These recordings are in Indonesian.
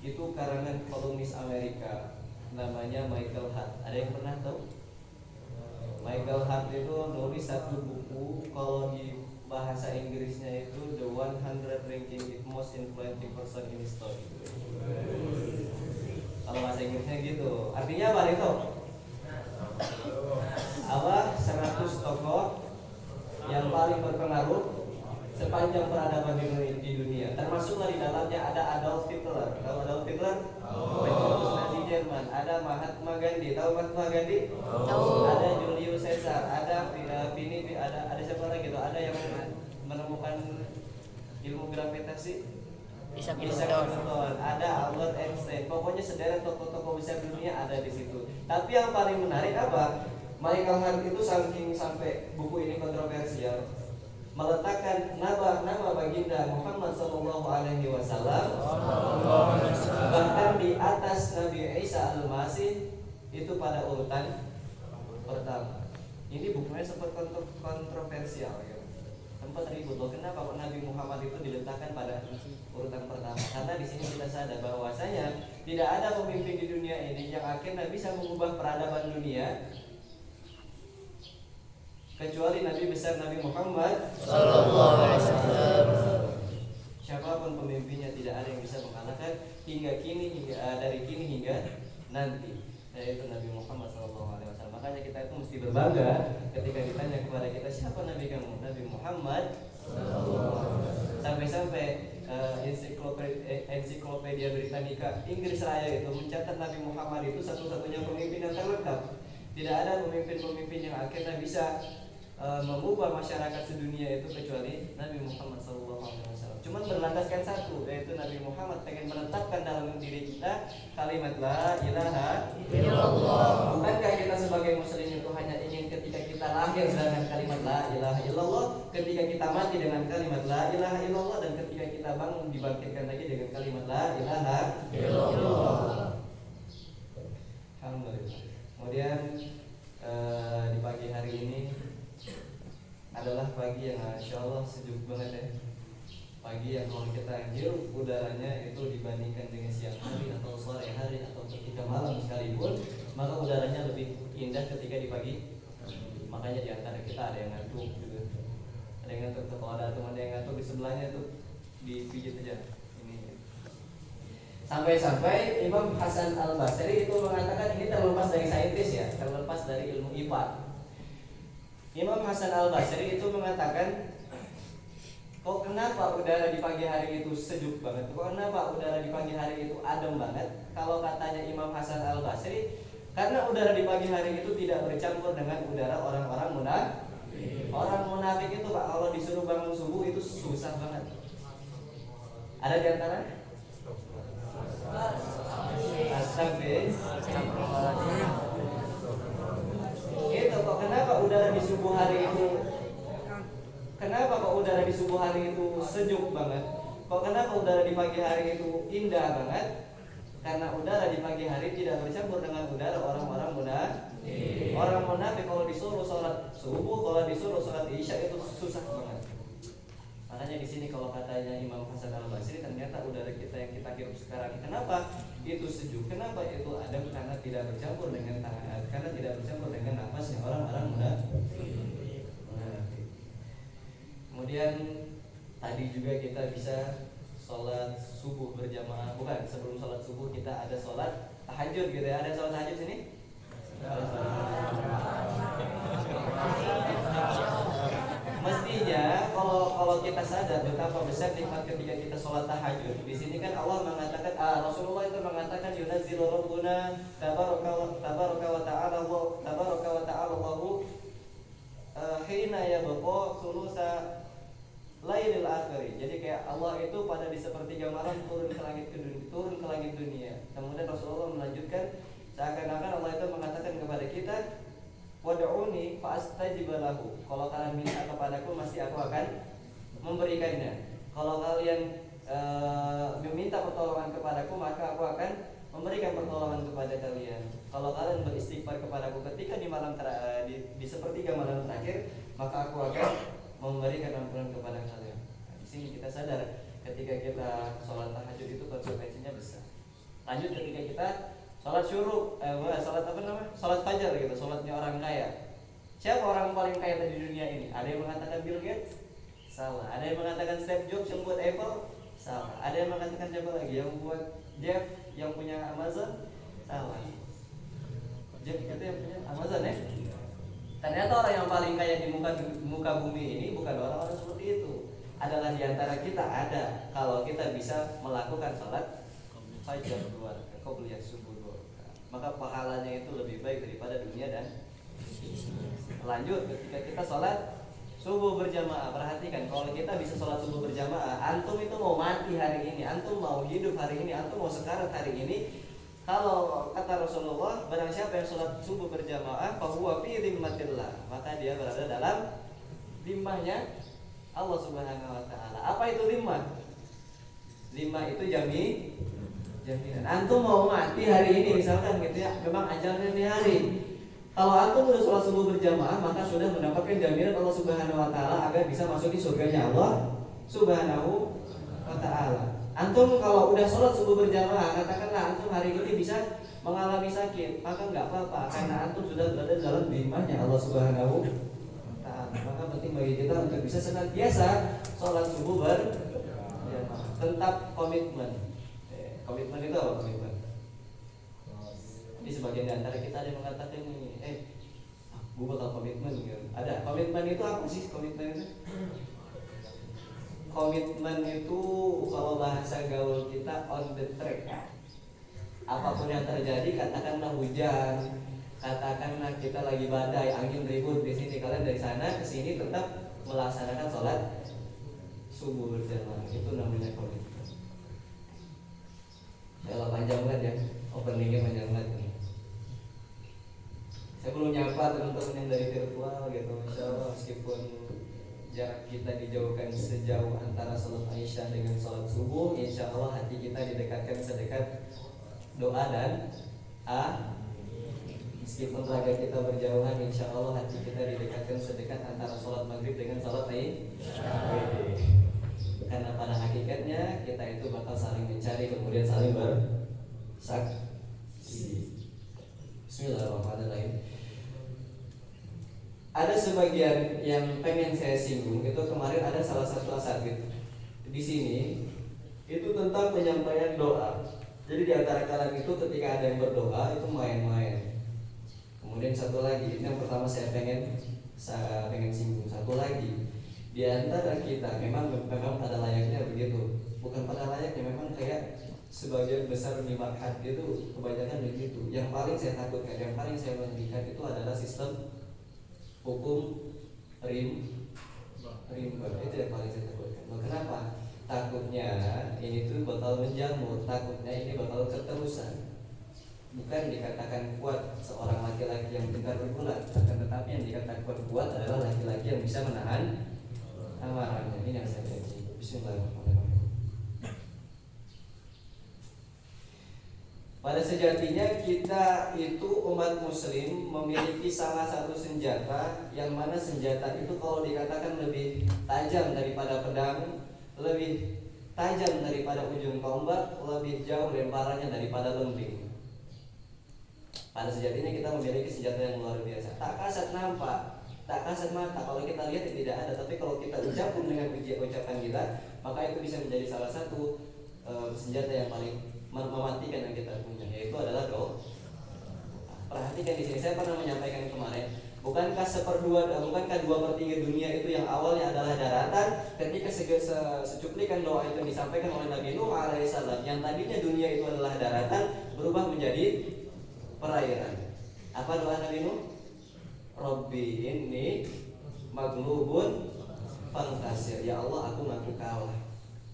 Itu karangan kolumnis Amerika, namanya Michael Hart. Ada yang pernah tahu? Michael Hart itu nulis satu buku, kalau di bahasa Inggrisnya itu The 100 Ranking Most Influential Person in History. Kalau bahasa Inggrisnya gitu. Artinya apa itu? Apa 100 tokoh yang paling berpengaruh sepanjang peradaban di dunia. Termasuklah di dalamnya ada Adolf Hitler. Tahu Adolf Hitler? Pencetus Nazi Jerman. Ada Mahatma Gandhi. Tahu Mahatma Gandhi? Ada Julius Caesar. Ada ada siapa lagi tuh? Ada yang menemukan ilmu gravitasi? Isaac Newton. Ada Albert Einstein. Pokoknya sederet tokoh-tokoh besar dunia ada di situ. Tapi yang paling menarik apa? Michael Hart itu saking sampai buku ini kontroversial, meletakkan nama baginda Muhammad SAW bahkan di atas Nabi Isa Al-Masih itu pada urutan pertama. Ini bukunya sempat kontroversial ya. Sempat ribut loh, kenapa kok Nabi Muhammad itu diletakkan pada urutan pertama? Karena di sini kita sadar bahwasanya tidak ada pemimpin di dunia ini yang akhirnya bisa mengubah peradaban dunia kecuali Nabi besar Nabi Muhammad Sallallahu Alaihi Wasallam. Siapapun pemimpinnya tidak ada yang bisa mengalahkan hingga kini, dari kini hingga nanti, yaitu Nabi Muhammad Sallallahu Alaihi Wasallam. Makanya kita itu mesti berbangga ketika ditanya kepada kita, siapa Nabi kamu? Nabi Muhammad Sallallahu Alaihi Wasallam. Sampai-sampai ensiklopedia Britannica Inggris Raya itu mencatat Nabi Muhammad itu satu-satunya pemimpin yang terlengkap. Tidak ada pemimpin-pemimpin yang akhirnya bisa mengubah masyarakat sedunia itu kecuali Nabi Muhammad SAW. Cuman berlandaskan satu, yaitu Nabi Muhammad pengen menetapkan dalam diri kita kalimat la ilaha illallah. Bukankah kita sebagai muslim itu hanya ingin ketika kita lahir dengan kalimat la ilaha illallah, ketika kita mati dengan kalimat la ilaha illallah, dan ketika kita bangun dibangkitkan lagi dengan kalimat la ilaha illallah. Alhamdulillah. Kemudian di pagi hari ini adalah pagi yang Masya Allah sejuk banget ya. Pagi yang kalau kita hirup udaranya itu dibandingkan dengan siang hari atau sore hari atau ketika malam sekalipun, maka udaranya lebih indah ketika di pagi. Makanya di antara kita ada yang ngantuk gitu. Ada yang ngantuk, kalau ada teman yang ngantuk di sebelahnya tuh dipijit aja. Sampai-sampai Imam Hasan Al-Basri itu mengatakan, ini terlepas dari saintis ya, terlepas dari ilmu IPA. Imam Hasan Al-Basri itu mengatakan, kok kenapa udara di pagi hari itu sejuk banget? Kok kenapa udara di pagi hari itu adem banget? Kalau katanya Imam Hasan Al-Basri, karena udara di pagi hari itu tidak bercampur dengan udara orang-orang munafik. Orang munafik itu Pak, kalau disuruh bangun subuh itu susah banget. Ada di antara? Itu kok kenapa udara di subuh hari itu? Kenapa kok udara di subuh hari itu sejuk banget? Kok kenapa udara di pagi hari itu indah banget? Karena udara di pagi hari tidak bercampur dengan udara orang-orang munafik. Orang munafik kalau disuruh sholat subuh, kalau disuruh sholat isya itu susah banget. Makanya di sini kalau katanya Imam Hasan Al-Basri, ternyata udara kita yang kita hirup sekarang kenapa itu sejuk? Kenapa itu adem? Karena tidak bercampur dengan karena tidak bercampur dengan nafasnya orang-orang munafik. Kemudian tadi juga kita bisa sholat subuh berjamaah. Bukan, sebelum sholat subuh kita ada sholat tahajud gitu ya. Ada sholat tahajud sini? Mestinya kalau kita sadar betapa besar nikmat ketika kita sholat tahajud. Di sini kan Allah mengatakan, Rasulullah itu mengatakan, yunazzilu rabbuna tabaraka wa ta'ala Allahu hina yabqa thulutsa lailil akhir. Jadi kayak Allah itu pada di sepertiga malam turun ke langit dunia. Kemudian Rasulullah melanjutkan, seakan-akan Allah itu mengatakan kepada kita, wad'uni fa'astajib lahu. Kalau kalian minta kepadaku, masih aku akan memberikannya. Kalau kalian meminta pertolongan kepadaku, maka aku akan memberikan pertolongan kepada kalian. Kalau kalian beristighfar kepadaku ketika di malam di sepertiga malam terakhir, maka aku akan memberikan ampunan kepada kalian. Nah, di sini kita sadar ketika kita sholat tahajud itu konsekuensinya besar. Lanjut ketika kita sholat syuruk, sholat apa namanya? Sholat fajar gitu, sholatnya orang kaya. Siapa orang paling kaya di dunia ini? Ada yang mengatakan Bill Gates? Salah. Ada yang mengatakan Steve Jobs yang buat Apple? Salah. Ada yang mengatakan siapa lagi? Yang buat Jeff yang punya Amazon? Salah. Jeff itu yang punya Amazon ya? Ternyata orang yang paling kaya di muka bumi ini bukan orang-orang seperti itu. Adalah diantara kita ada kalau kita bisa melakukan sholat fajar 2 rakaat, qobliyah subuh 2 rakaat, maka pahalanya itu lebih baik daripada dunia dan lanjut ketika kita sholat subuh berjamaah. Perhatikan, kalau kita bisa sholat subuh berjamaah, antum itu mau mati hari ini, antum mau hidup hari ini, antum mau sekarat hari ini, kalau kata Rasulullah, barang siapa yang sholat subuh berjamaah, fahuwa fi dhimmatillah, maka dia berada dalam dhimmahnya Allah Subhanahu wa taala. Apa itu dhimmah? Dhimmah itu jaminan. Antum mau mati hari ini misalkan gitu ya, memang ajalnya di hari. Kalau antum sudah sholat subuh berjamaah, maka sudah mendapatkan jaminan Allah Subhanahu wa taala agar bisa masuk di surganya Allah Subhanahu wa taala. Antum kalau udah sholat subuh berjamaah, katakanlah antum hari ini bisa mengalami sakit, maka nggak apa-apa karena antum sudah berada dalam dhimmahnya Allah Subhanahu wa taala. Maka penting bagi kita untuk bisa senantiasa sholat subuh berjamaah. Tetap komitmen. Komitmen itu apa komitmen? Di sebagian antara kita ada yang mengatakan ini, gue bakal komitmen gitu. Ada. Komitmen itu apa sih komitmen itu? Komitmen itu kalau bahasa gaul kita on the track. Apapun yang terjadi, katakanlah hujan, katakanlah kita lagi badai, angin ribut di sini, kalian dari sana ke sini tetap melaksanakan sholat subuh berjamaah. Itu namanya komitmen. Kalau panjang banget ya, openingnya panjang banget nih. Saya belum nyapa teman-teman yang dari virtual gitu, insya Allah meskipun jarak kita dijauhkan sejauh antara sholat Aisyah dengan sholat subuh, insya Allah hati kita didekatkan sedekat doa dan meskipun raga kita berjauhan, insya Allah hati kita didekatkan sedekat antara sholat maghrib dengan sholat Aisyah. Karena pada hakikatnya kita itu bakal saling mencari kemudian saling bersaksi. Bismillahirrahmanirrahim. Ada sebagian yang pengen saya singgung, itu kemarin ada salah satu asatidz di sini itu tentang penyampaian doa. Jadi di antara kalian itu ketika ada yang berdoa itu main-main. Kemudian satu lagi, ini yang pertama saya pengen singgung. Satu lagi, di antara kita memang pada layaknya begitu, bukan pada layaknya, memang kayak sebagian besar di masyarakat itu kebanyakan begitu. Yang paling saya takutkan, yang paling saya menyedihkan itu adalah sistem hukum rimba. Itu yang paling saya takutkan. Kenapa? Takutnya ini tuh bakal menjamur, takutnya ini bakal keterusan. Bukan dikatakan kuat seorang laki-laki yang pintar bergulat, akan tetapi yang dikatakan kuat adalah laki-laki yang bisa menahan amarahnya. Ini yang saya janji. Bismillahirrahmanirrahim. Pada sejatinya kita itu umat muslim memiliki salah satu senjata, yang mana senjata itu kalau dikatakan lebih tajam daripada pedang, lebih tajam daripada ujung tombak, lebih jauh lemparannya daripada lembing. Pada sejatinya kita memiliki senjata yang luar biasa. Tak kasat nampak, tak kasat mata, kalau kita lihat tidak ada, tapi kalau kita ucapkan dengan ucapan kita, maka itu bisa menjadi salah satu senjata yang paling mematikan yang kita punya, yaitu adalah doa. Perhatikan di sini, saya pernah menyampaikan kemarin, bukankah 2/3 dunia itu yang awalnya adalah daratan, ketika secuplikan doa itu disampaikan oleh Nabi Nuh alaihissalam, yang tadinya dunia itu adalah daratan berubah menjadi perairan. Apa doa Nabi Nuh? Robbi inni maglubun fantasir. Ya Allah, aku ngaku kalah,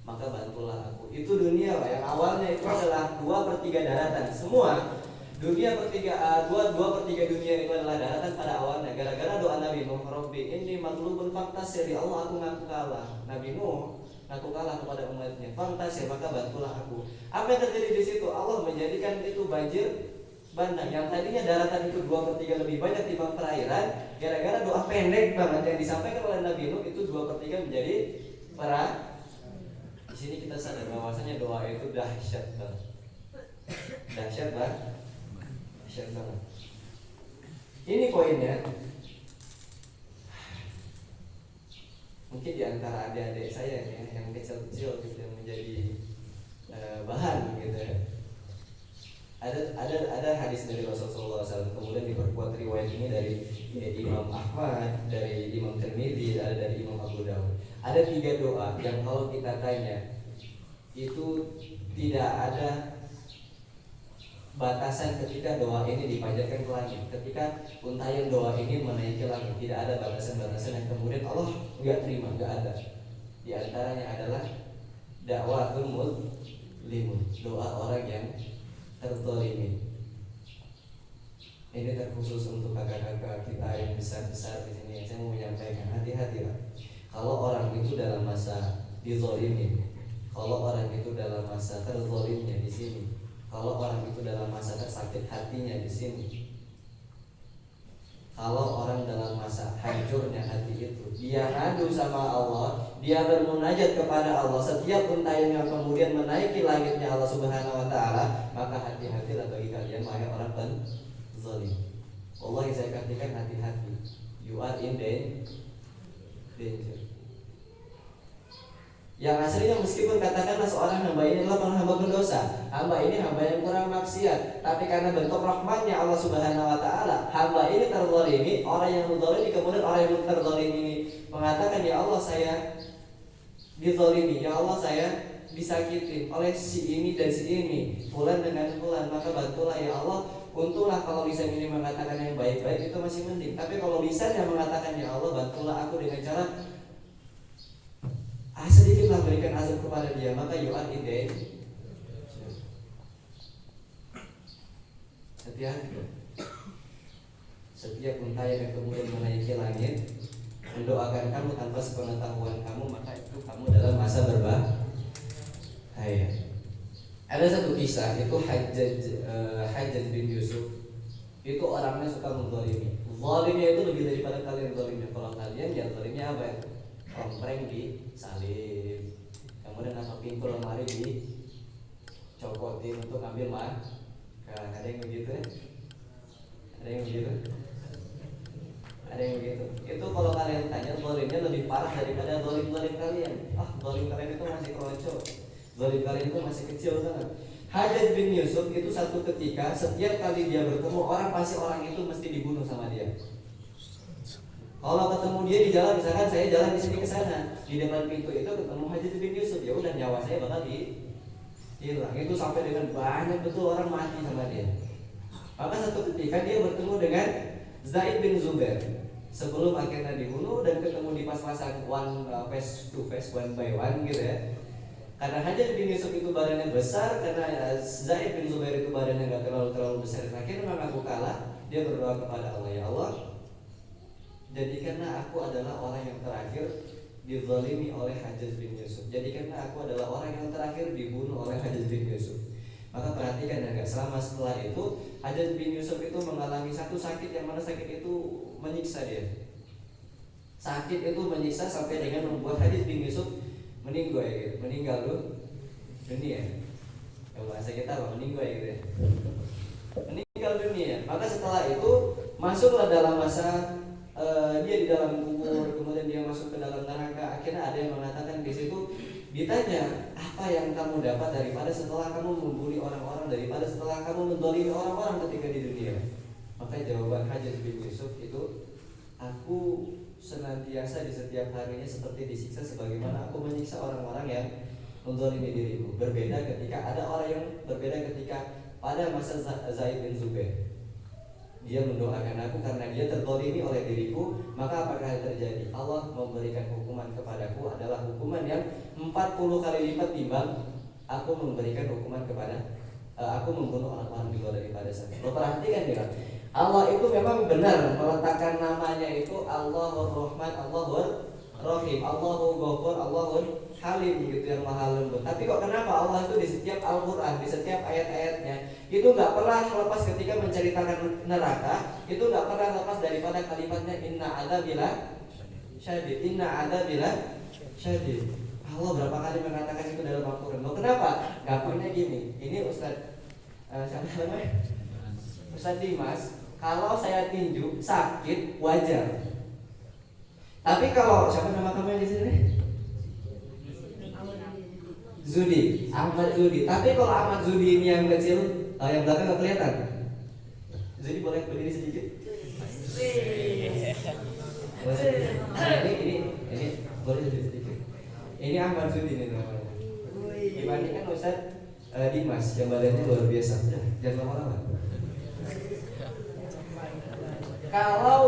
maka bantulah aku. Itu dunia Pak, yang awalnya itu adalah 2/3 daratan. Semua dunia 2/3 dunia itu adalah daratan pada awalnya. Gara-gara doa Nabi Nuh, Robbi inni maglubun fantasir. Ya Allah, aku ngaku kalah. Nabi Nuh ngaku kalah kepada umatnya. Fantasir, maka bantulah aku. Apa yang terjadi di situ? Allah menjadikan itu banjir bandang. Yang tadinya daratan itu 2/3 lebih banyak timbang perairan, gara-gara doa pendek banget yang disampaikan oleh Nabi Nuh, itu 2/3 menjadi perairan. Di sini kita sadar bahwasanya doa itu dahsyat banget. Dahsyat banget. Dahsyat banget. Ini poinnya. Mungkin di antara adik-adik saya ya, yang kecil-kecil gitu yang menjadi bahan gitu ya. Ada hadis dari Rasulullah SAW, kemudian diperkuat riwayat ini dari Imam Ahmad, dari Imam Tirmidzi, ada dari Imam Abu Dawud. Ada 3 doa yang kalau kita tanya itu tidak ada batasan ketika doa ini dipanjatkan ke langit. Ketika untayan doa ini menaiki langit, tidak ada batasan-batasan yang kemudian Allah nggak terima, nggak ada. Di antaranya adalah dakwatul muzlimun, doa orang yang terzalimi. Ini terkhusus untuk kakak-kakak kita yang besar-besar di sini. Saya mau menyampaikan, hati-hatilah. Kalau orang itu dalam masa dizalimi, kalau orang itu dalam masa terzalimnya di sini, kalau orang itu dalam masa tersakit hatinya di sini, kalau orang dalam masa hancurnya hati itu, dia ngadu sama Allah, dia bermunajat kepada Allah, setiap untayan yang kemudian menaiki langitnya Allah Subhanahu wa taala, maka hati-hatilah bagi kalian wahai orang penzalim. Wallahi saya katakan hati-hati. You are in danger. Yang aslinya meskipun katakanlah seorang hamba ini adalah hamba berdosa, hamba ini hamba yang kurang maksiat, tapi karena bentuk rahmatnya Allah Subhanahu wa taala, hamba ini terzalimi, orang yang menzalimi, kemudian orang yang terzalimi ini mengatakan, ya Allah saya dizalimi, ya Allah saya disakitin oleh si ini dan si ini, fulan dengan fulan, maka bantulah ya Allah. Untunglah kalau lisan ini mengatakan yang baik-baik itu masih mending, tapi kalau lisan yang mengatakan ya Allah bantulah aku dengan cara sedikitlah berikan azab kepada dia, maka you are in danger. Hati-hati. Setiap untayan yang kemudian menaiki langit mendoakan kamu tanpa sepengetahuan kamu, maka itu kamu dalam masa berbahaya. Ada satu kisah, itu Hajjaj bin Yusuf. Itu orangnya suka menzalimi. Zalimnya itu lebih daripada kalian zalimnya. Kalau kalian ya zalimnya apa ya? Kompreng di salib, kemudian apa pintu lemari dicopotin untuk ambil ada yang begitu ya? Ada yang begitu? Ada yang begitu? Itu kalau kalian tanya, zalimnya lebih parah daripada zalim kalian. Zalim kalian itu masih kroco, zalim kalian itu masih kecil kan? Hajjaj bin Yusuf itu satu ketika setiap kali dia bertemu orang, pasti orang itu mesti dibunuh sama dia. Kalau ketemu dia di jalan, misalkan saya jalan di sini ke sana, di depan pintu itu ketemu Hajjaj bin Yusuf, ya udah nyawa saya bakal hilang. Itu sampai dengan banyak betul orang mati sama dia. Maka satu ketika dia bertemu dengan Zaid bin Zubair sebelum akhirnya dibunuh, dan ketemu di pas-pasan face to face, one by one gitu ya. Karena Hajjaj bin Yusuf itu badannya besar, karena Zaid bin Zubair itu badannya nggak terlalu besar, akhirnya mengaku kalah. Dia berdoa kepada Allah, ya Allah, jadikanlah aku adalah orang yang terakhir dizalimi oleh Hajjaj bin Yusuf. Jadikanlah aku adalah orang yang terakhir dibunuh oleh Hajjaj bin Yusuf. Maka perhatikan ya, selama setelah itu Hajjaj bin Yusuf itu mengalami satu sakit, yang mana sakit itu menyiksa dia. Sakit itu menyiksa sampai dengan membuat Hajjaj bin Yusuf meninggal dunia. Kalau bahasa kita apa? Meninggal gitu ya. Meninggal dunia. Maka setelah itu masuklah dalam masa dia di dalam kubur, kemudian dia masuk ke dalam neraka. Akhirnya ada yang mengatakan di situ, ditanya, apa yang kamu dapat daripada setelah kamu membuli orang-orang, daripada setelah kamu menzalimi orang-orang ketika di dunia? Maka jawaban Hajjaj bin Yusuf itu, aku senantiasa di setiap harinya seperti disiksa sebagaimana aku menyiksa orang-orang yang menzalimi diriku. Berbeda ketika ada orang yang berbeda ketika pada masa Zaid bin Zubair. Dia mendoakan aku karena dia terzalimi oleh diriku, maka apakah yang terjadi? Allah memberikan hukuman kepadaku adalah hukuman yang 40 kali lipat timbang aku memberikan hukuman kepada aku membunuh orang-orang di luar daripada saya. Lo perhatikan ya, Allah itu memang benar meletakkan namanya itu Allahur Rahman, Allahur Rahim, Allahu Ghafur, Allahur Halim gitu, yang maha lembut. Tapi kok kenapa Allah itu di setiap Al-Quran, di setiap ayat-ayatnya itu nggak pernah lepas ketika menceritakan neraka, itu nggak pernah lepas daripada kalimatnya inna adzabila syadid, inna adzabila syadid. Allah berapa kali mengatakan itu dalam Al-Quran. Loh kenapa? Gampangnya gini, ini Ustaz, siapa namanya? Ustaz Dimas, kalau saya tinju sakit wajar. Tapi kalau siapa nama kamu yang di sini? Zudi, Ahmad Zudi. Tapi kalau Ahmad Zudi ini yang kecil, yang belakang nggak kelihatan. Zudi boleh berdiri sedikit. Ini boleh sedikit. Ini Ahmad Zudi nih namanya. Dibandingkan Ustaz Dimas yang badannya luar biasa. Jangan lama-lama. Kalau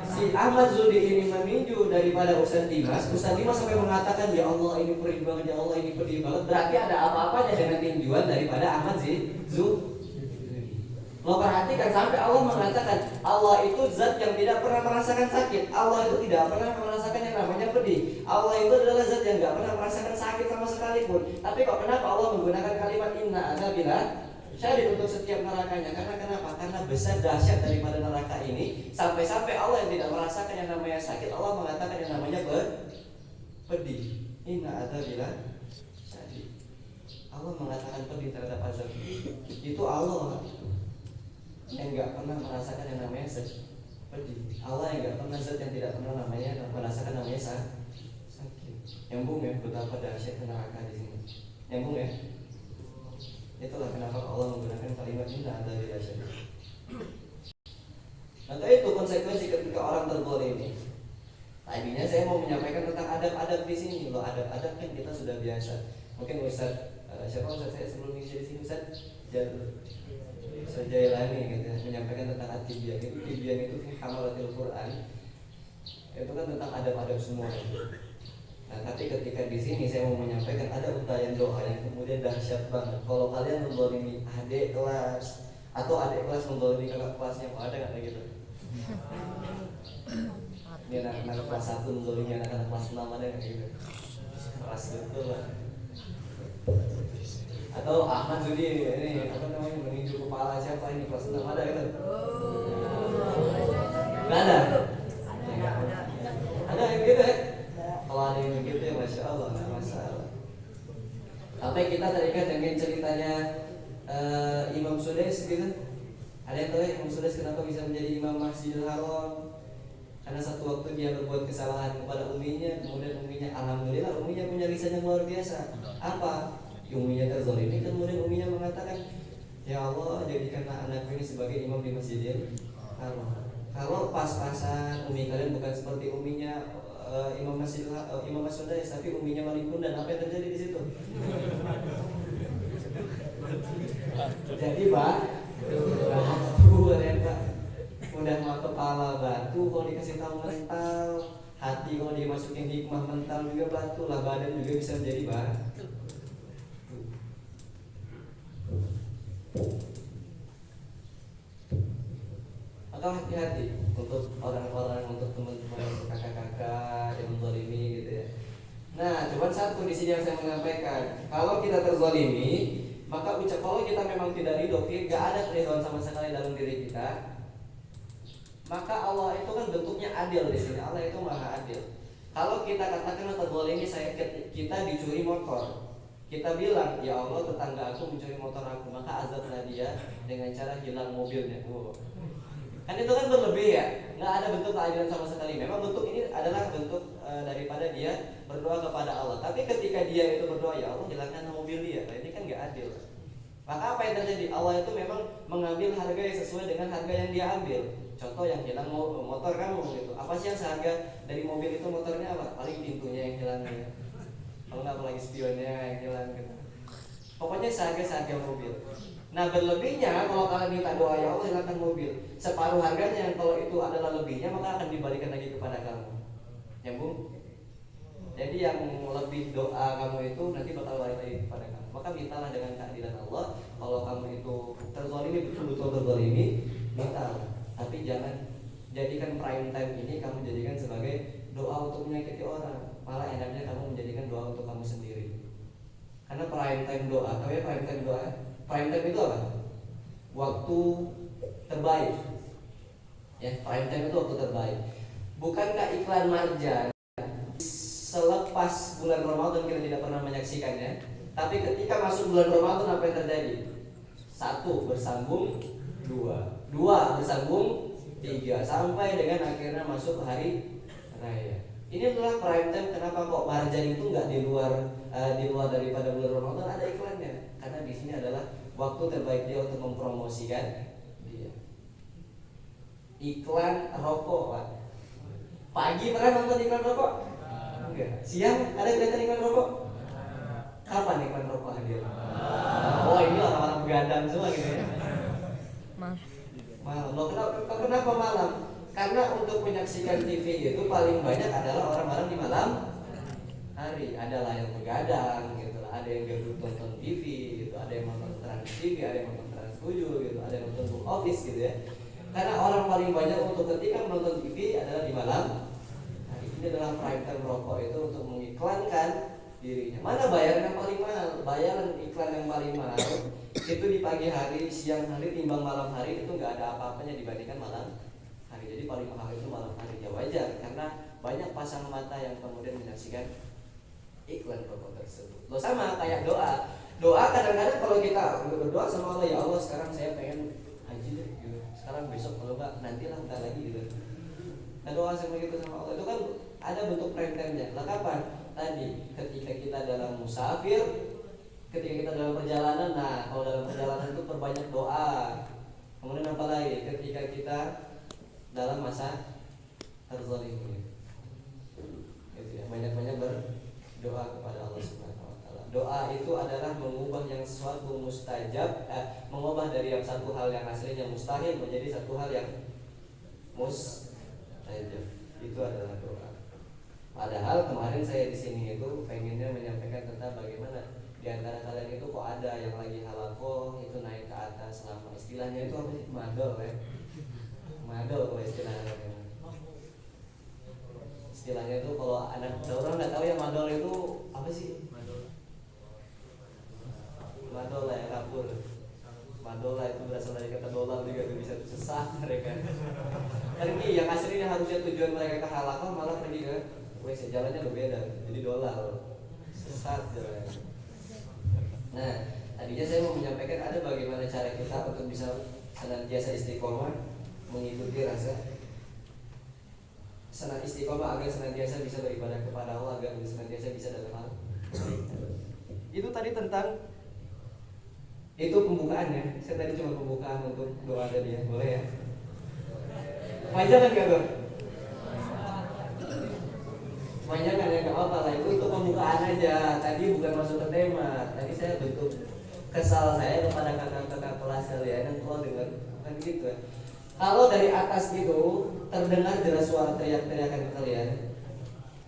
si Ahmad Zudi ini meninju daripada Ustaz Dimas sampai mengatakan ya Allah ini perih banget, ya Allah ini pedih banget. Berarti ada apa-apanya dengan tinjuan daripada Ahmad Zudi. Lo perhatikan sampai Allah mengatakan Allah itu zat yang tidak pernah merasakan sakit. Allah itu tidak pernah merasakan yang namanya pedih. Allah itu adalah zat yang tidak pernah merasakan sakit sama sekalipun. Tapi kok kenapa Allah menggunakan kalimat inna adzabila syadid untuk setiap nerakanya? Karena kenapa? Karena besar dahsyat daripada neraka ini. Sampai-sampai Allah yang tidak merasakan yang namanya sakit, Allah mengatakan yang namanya pedih. Inna adzabila syadid. Allah mengatakan pedih terhadap azab. Itu Allah yang nggak pernah merasakan yang namanya pedih. Allah yang nggak pernah zat yang tidak pernah namanya merasakan namanya sakit. Nyambung ya betapa dahsyat neraka di sini. Nyambung ya. Itulah kenapa Allah menggunakan kalimat inna adzabila syadid. Maka itu konsekuensi ketika orang terzalimi. Tadinya saya mau menyampaikan tentang adab-adab di sini. Loh, adab-adab kan kita sudah biasa. Mungkin Ustaz siapa Ustaz saya sebelum di sini Ustaz Jailani gitu ya, menyampaikan tentang at-tibyan. Itu tibyan itu fi hamalatil Quran. Itu kan tentang adab-adab semua. Nah, tapi ketika di sini saya mau menyampaikan ada untayan doa yang kemudian dahsyat banget. Kalau kalian menzalimi adik kelas atau adik kelas menzalimi kakak kelasnya, ada nggak kayak gitu? Ini anak-anak kelas 1 menzalimi anak-anak kelas 6, ada nggak kayak gitu? Keras betul lah. Atau Ahmad Zudi ini apa namanya meninju kepala siapa ini kelas 6, ada gitu? Nggak ada. Ada yang gitu ya? Kalau ada yang begitu ya masya Allah, nggak masalah. Sampai kita tadi kan dengan ceritanya Imam Sudais gitu. Ada yang tahu ya Imam Sudais kenapa bisa menjadi Imam Masjidil Haram? Karena satu waktu dia berbuat kesalahan kepada uminya, kemudian uminya alhamdulillah uminya punya lisan yang luar biasa. Apa? Uminya terzalimi, kemudian uminya mengatakan, ya Allah jadikanlah anakku ini sebagai imam di Masjidil Haram. Kalau pas-pasan umi kalian bukan seperti uminya Imam Sudais, tapi uminya Malikun, dan apa yang terjadi di situ? Jadi Pak, udah mau kepala batu kalau dikasih tahu mental, hati kalau dimasukin hikmah mental juga batu lah, badan juga bisa menjadi batu. Maka hati-hati untuk orang-orang, untuk teman-teman, untuk kakak-kakak yang menzalimi gitu ya. Nah, cuma satu di sini yang saya menyampaikan, kalau kita terzalimi, maka kalau kita memang tidak ridho, tidak ada keridhaan sama sekali dalam diri kita, maka Allah itu kan bentuknya adil di sini. Allah itu maha adil. Kalau kita katakan terzalimi, kita dicuri motor. Kita bilang, ya Allah tetangga aku mencuri motor aku, maka azablah dia dengan cara hilang mobilnya. Kan itu kan berlebih ya, nggak ada bentuk keadilan sama sekali. Memang bentuk ini adalah bentuk daripada dia berdoa kepada Allah. Tapi ketika dia itu berdoa, ya Allah hilangkan mobil dia, nah, ini kan nggak adil. Maka apa yang terjadi? Allah itu memang mengambil harga yang sesuai dengan harga yang dia ambil. Contoh yang hilang motor kamu gitu. Apa sih yang seharga dari mobil itu? Motornya apa? Paling pintunya yang hilang ya. Kalau nggak apalagi spionnya yang hilang gitu. Pokoknya seharga mobil. Nah berlebihnya kalau kalian minta doa ya Allah hilangkan mobil, separuh harganya kalau itu adalah lebihnya maka akan dibalikan lagi kepada kamu. Nyambung? Jadi yang lebih doa kamu itu nanti bakal balik lagi kepada kamu. Maka mintalah dengan keadilan Allah. Kalau kamu itu terzalimi, betul-betul terzalimi, mintalah. Tapi jangan jadikan prime time ini kamu jadikan sebagai doa untuk menyakiti orang. Malah enaknya kamu menjadikan doa untuk kamu sendiri. Karena prime time doa, tahu ya prime time doa? Prime time itu apa? Waktu terbaik. Ya, prime time itu waktu terbaik. Bukankah iklan marjan selepas bulan Ramadan kita tidak pernah menyaksikannya, tapi ketika masuk bulan Ramadan apa yang terjadi? 1 bersambung 2, 2 bersambung 3, sampai dengan akhirnya masuk hari raya. Ini adalah prime time. Kenapa kok Marjan itu nggak di luar daripada bulan Ramadan? Ada iklannya. Karena di sini adalah waktu terbaik dia untuk mempromosikan dia. Iklan rokok, Pak. Pagi pernah nonton iklan rokok? Enggak. Siang ada kelihatan iklan rokok? Kapan iklan rokok hadir? Oh, ini orang-orang begadang semua gitu ya. Malam. Loh, kenapa malam? Karena untuk menyaksikan TV itu paling banyak adalah orang-orang di malam hari. Adalah yang begadang gitu, ada yang gabut nonton TV gitu, ada yang nonton Trans TV, ada yang nonton Trans 7 gitu, ada yang nonton Book Office gitu ya. Karena orang paling banyak untuk ketika menonton TV adalah di malam hari. Ini adalah prime time rokok itu untuk mengiklankan dirinya. Mana bayaran yang paling mahal? Bayaran iklan yang paling mahal itu di pagi hari, siang hari, timbang malam hari itu nggak ada apa-apanya dibandingkan malam hari. Jadi paling mahal itu malam hari. Ya wajar, karena banyak pasang mata yang kemudian menyaksikan iklan rokok tersebut. Loh, sama kayak doa. Doa kadang-kadang kalau kita berdoa sama Allah, ya Allah sekarang saya pengen haji deh gitu. Sekarang besok, kalau enggak nantilah bentar lagi gitu. Nah, doa sama gitu sama Allah itu kan ada bentuk prime time-nya. Lah kapan? Tadi ketika kita dalam musafir, ketika kita dalam perjalanan. Nah, kalau dalam perjalanan itu perbanyak doa. Kemudian apa lagi? Ketika kita dalam masa terzalimi, gitu ya, banyak-banyak berdoa kepada Allah Subhanahu wa taala. Doa itu adalah mengubah yang suatu mustajab, mengubah dari yang satu hal yang aslinya mustahil menjadi satu hal yang mustajab. Itu adalah doa. Padahal kemarin saya di sini itu pengennya menyampaikan tentang bagaimana di antara kalian itu kok ada yang lagi halako itu naik ke atas selama istilahnya itu apa sih? Madol ya. Madol kalau istilahnya. Istilahnya itu kalau anak orang nggak tahu ya, madol itu apa sih? Madol lah ya, kabur. Madol lah itu berasal dari kata dolar juga, tuh bisa sesat mereka. Pergi yang aslinya harusnya tujuan mereka ke halako malah pergi ke WC, jalannya berbeda, jadi dolar. Sesat jalannya. Nah, tadinya saya mau menyampaikan ada bagaimana cara kita untuk bisa senantiasa istiqomah mengikuti rasa istiqomah agar senantiasa bisa beribadah kepada Allah, agar senantiasa bisa dalam hal. Itu tadi tentang itu pembukaannya. Saya tadi cuma pembukaan untuk doa tadi ya, boleh ya? Panjangan nggak tuh? Panjangan ya, nggak apa-apa lah. Itu untuk pembukaan aja. Tadi bukan masuk ke tema. Tadi saya bentuk kesal saya kepada kakak-kakak kelas kalian yang kalau dengar kan gitu. Kalau dari atas itu terdengar jelas suara teriak-teriakan kalian.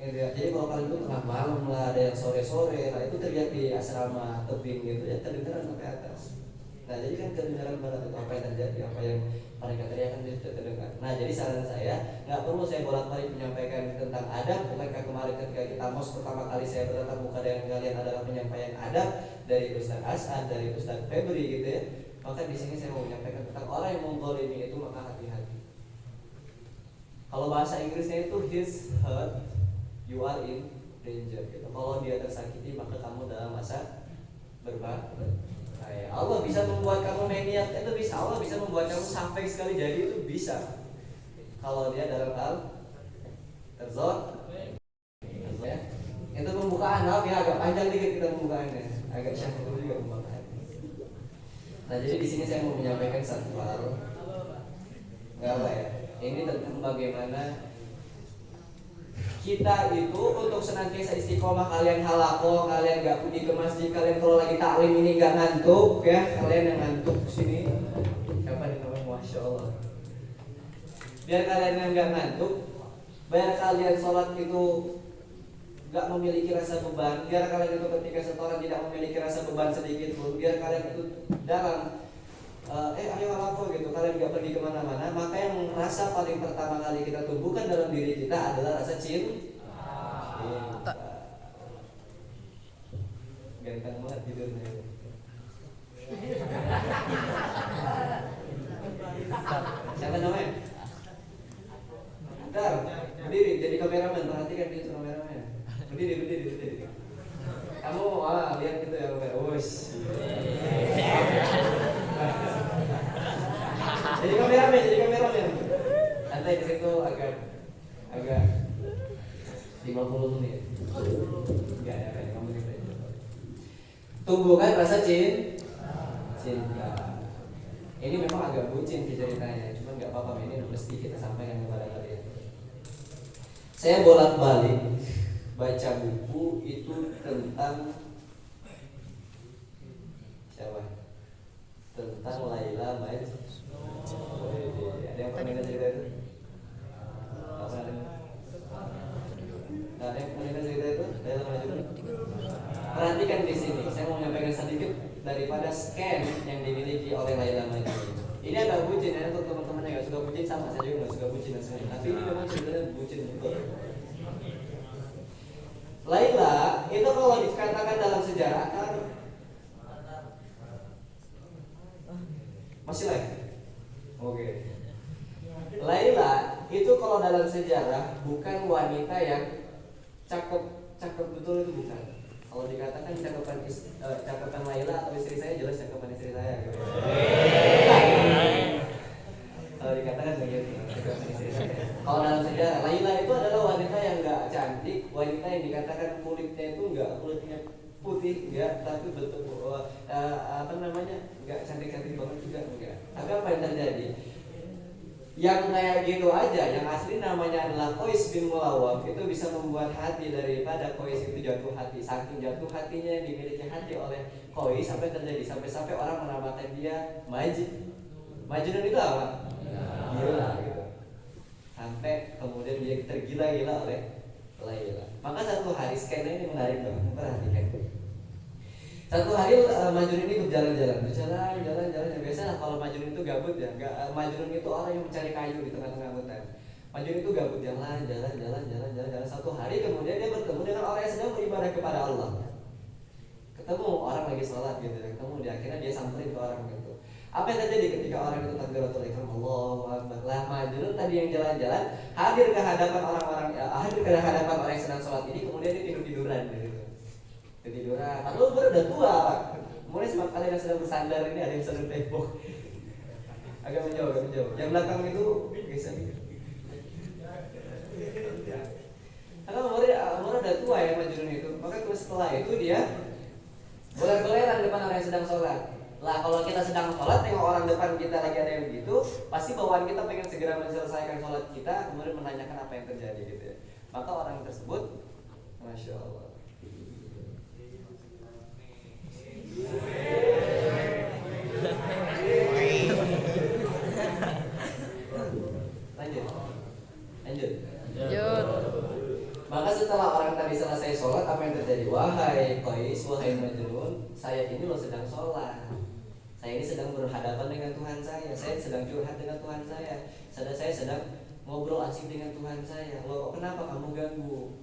Jadi kalau kalian itu tengah malam lah, ada yang sore-sore, nah itu teriak di asrama tebing gitu ya, terdengar sampai atas. Nah jadi kan kedengaran banget itu apa yang terjadi, apa yang mereka teriakan itu terdengar. Nah jadi saran saya, nggak perlu saya bolak-balik menyampaikan tentang adab. Bukankah kemarin ketika kita mos pertama kali saya bertatap muka dengan kalian adalah penyampaian adab dari Ustaz As'ad, dari Ustaz Febri gitu ya. Maka di sini saya mau menyampaikan tentang orang yang menggolimi itu, maka hati-hati. Kalau bahasa Inggrisnya itu his hurt, you are in danger gitu. Kalau dia tersakiti maka kamu dalam masa berbahaya. Allah bisa membuat kamu maniak, itu bisa. Allah bisa membuat kamu sampai sekali jadi, itu bisa. Kalau dia dalam hal terzot ya. Itu pembukaan, maaf ya agak panjang dikit kita pembukaannya, agak syahdu juga pembukaan. Nah jadi di sini saya mau menyampaikan satu hal, nggak apa ya? Ini tentang bagaimana kita itu untuk senantiasa istiqomah. Kalian halako, kalian nggak pergi ke masjid, kalian kalau lagi taklim ini nggak ngantuk ya, kalian yang ngantuk sini. Siapa nih namanya? Masya Allah. Biar kalian yang nggak ngantuk, biar kalian sholat itu nggak memiliki rasa beban, biar kalian itu ketika setoran tidak memiliki rasa beban sedikit pun, biar kalian itu dalam ayo halako gitu, kalian nggak pergi kemana-mana. Maka yang rasa paling pertama kali kita tumbuhkan dalam diri kita adalah rasa cinta. Ganteng banget tidurnya. Siapa namanya? Bentar, berdiri jadi kameramen, perhatikan dia kameramen. Berdiri. Kamu lihat gitu ya kamera. Wush. tumbuhkan rasa cinta. Ini memang agak bucin ceritanya, cuma nggak apa-apa, ini mesti kita sampaikan kepada kalian. Saya bolak-balik baca buku itu tentang siapa? Tentang Laila Majnun. Ada yang pernah dengar cerita itu? Nggak pernah dengar? Nggak ada yang pernah dengar cerita itu? Laila Majnun. Perhatikan di sini, saya mau menyampaikan sedikit daripada scan yang dimiliki oleh Laila Majnun. Ini agak bucin ya, untuk teman-teman yang nggak suka bucin, sama saya juga nggak suka bucin dan sebagainya. Tapi ini memang sebenarnya bucin betul. Laila itu kalau dikatakan dalam sejarah kan masih live. Oke. Laila itu kalau dalam sejarah bukan wanita yang cakep betul, itu bukan. Kalau dikatakan cakapan Laila atau istri saya, jelas cakapan istri saya gitu. Kalau dikatakan begitu, cakapan istri saya. Kalau dalam sejarah, Laila itu adalah wanita yang enggak cantik, wanita yang dikatakan kulitnya itu enggak kulitnya putih, enggak, tapi betul enggak cantik-cantik banget juga enggak. Tapi apa yang terjadi? Yang kayak gitu aja, yang asli namanya adalah Qais bin Mulawwam, itu bisa membuat hati daripada Qais itu jatuh hati. Saking jatuh hatinya yang dimiliki hati oleh Qais, sampai terjadi sampai orang menamakan dia Majnun itu apa? Gila gitu. Sampai kemudian dia tergila-gila oleh Laila. Maka satu hari, skena ini menarik banget, perhatikan. Satu hari Majnun ini berjalan-jalan. Biasanya kalau Majnun itu gabut ya, Majnun itu orang yang mencari kayu di tengah-tengah hutan. Majnun itu gabut, jalan. Satu hari kemudian dia bertemu dengan orang yang sedang beribadah kepada Allah. Ketemu orang lagi sholat gitu, ketemu dia, akhirnya dia samperin ke orang gitu. Apa yang terjadi ketika orang itu takbiratul ihram, Allahu Akbar. Lah Majnun tadi yang jalan-jalan hadir ke hadapan orang yang sedang sholat ini, kemudian dia tiduran gitu. Ketiduran, lalu baru udah tua Pak. Mulai sebab kalian yang sedang bersandar ini ada yang sedang tembok. Agak menjauh. Yang belakang itu geser. Karena umur udah tua ya Majnun itu. Maka setelah itu dia goler-goleran depan orang yang sedang sholat. Lah kalau kita sedang sholat, tengok orang depan kita lagi ada yang begitu, pasti bawaan kita pengen segera menyelesaikan sholat kita, kemudian menanyakan apa yang terjadi gitu ya. Maka orang tersebut, Masya Allah, lanjut. Maka setelah orang tadi selesai sholat, apa yang terjadi? Wahai Qais, wahai Majnun, saya ini loh sedang sholat. Saya ini sedang berhadapan dengan Tuhan saya sedang curhat dengan Tuhan saya sedang ngobrol asik dengan Tuhan saya. Loh, kenapa kamu ganggu?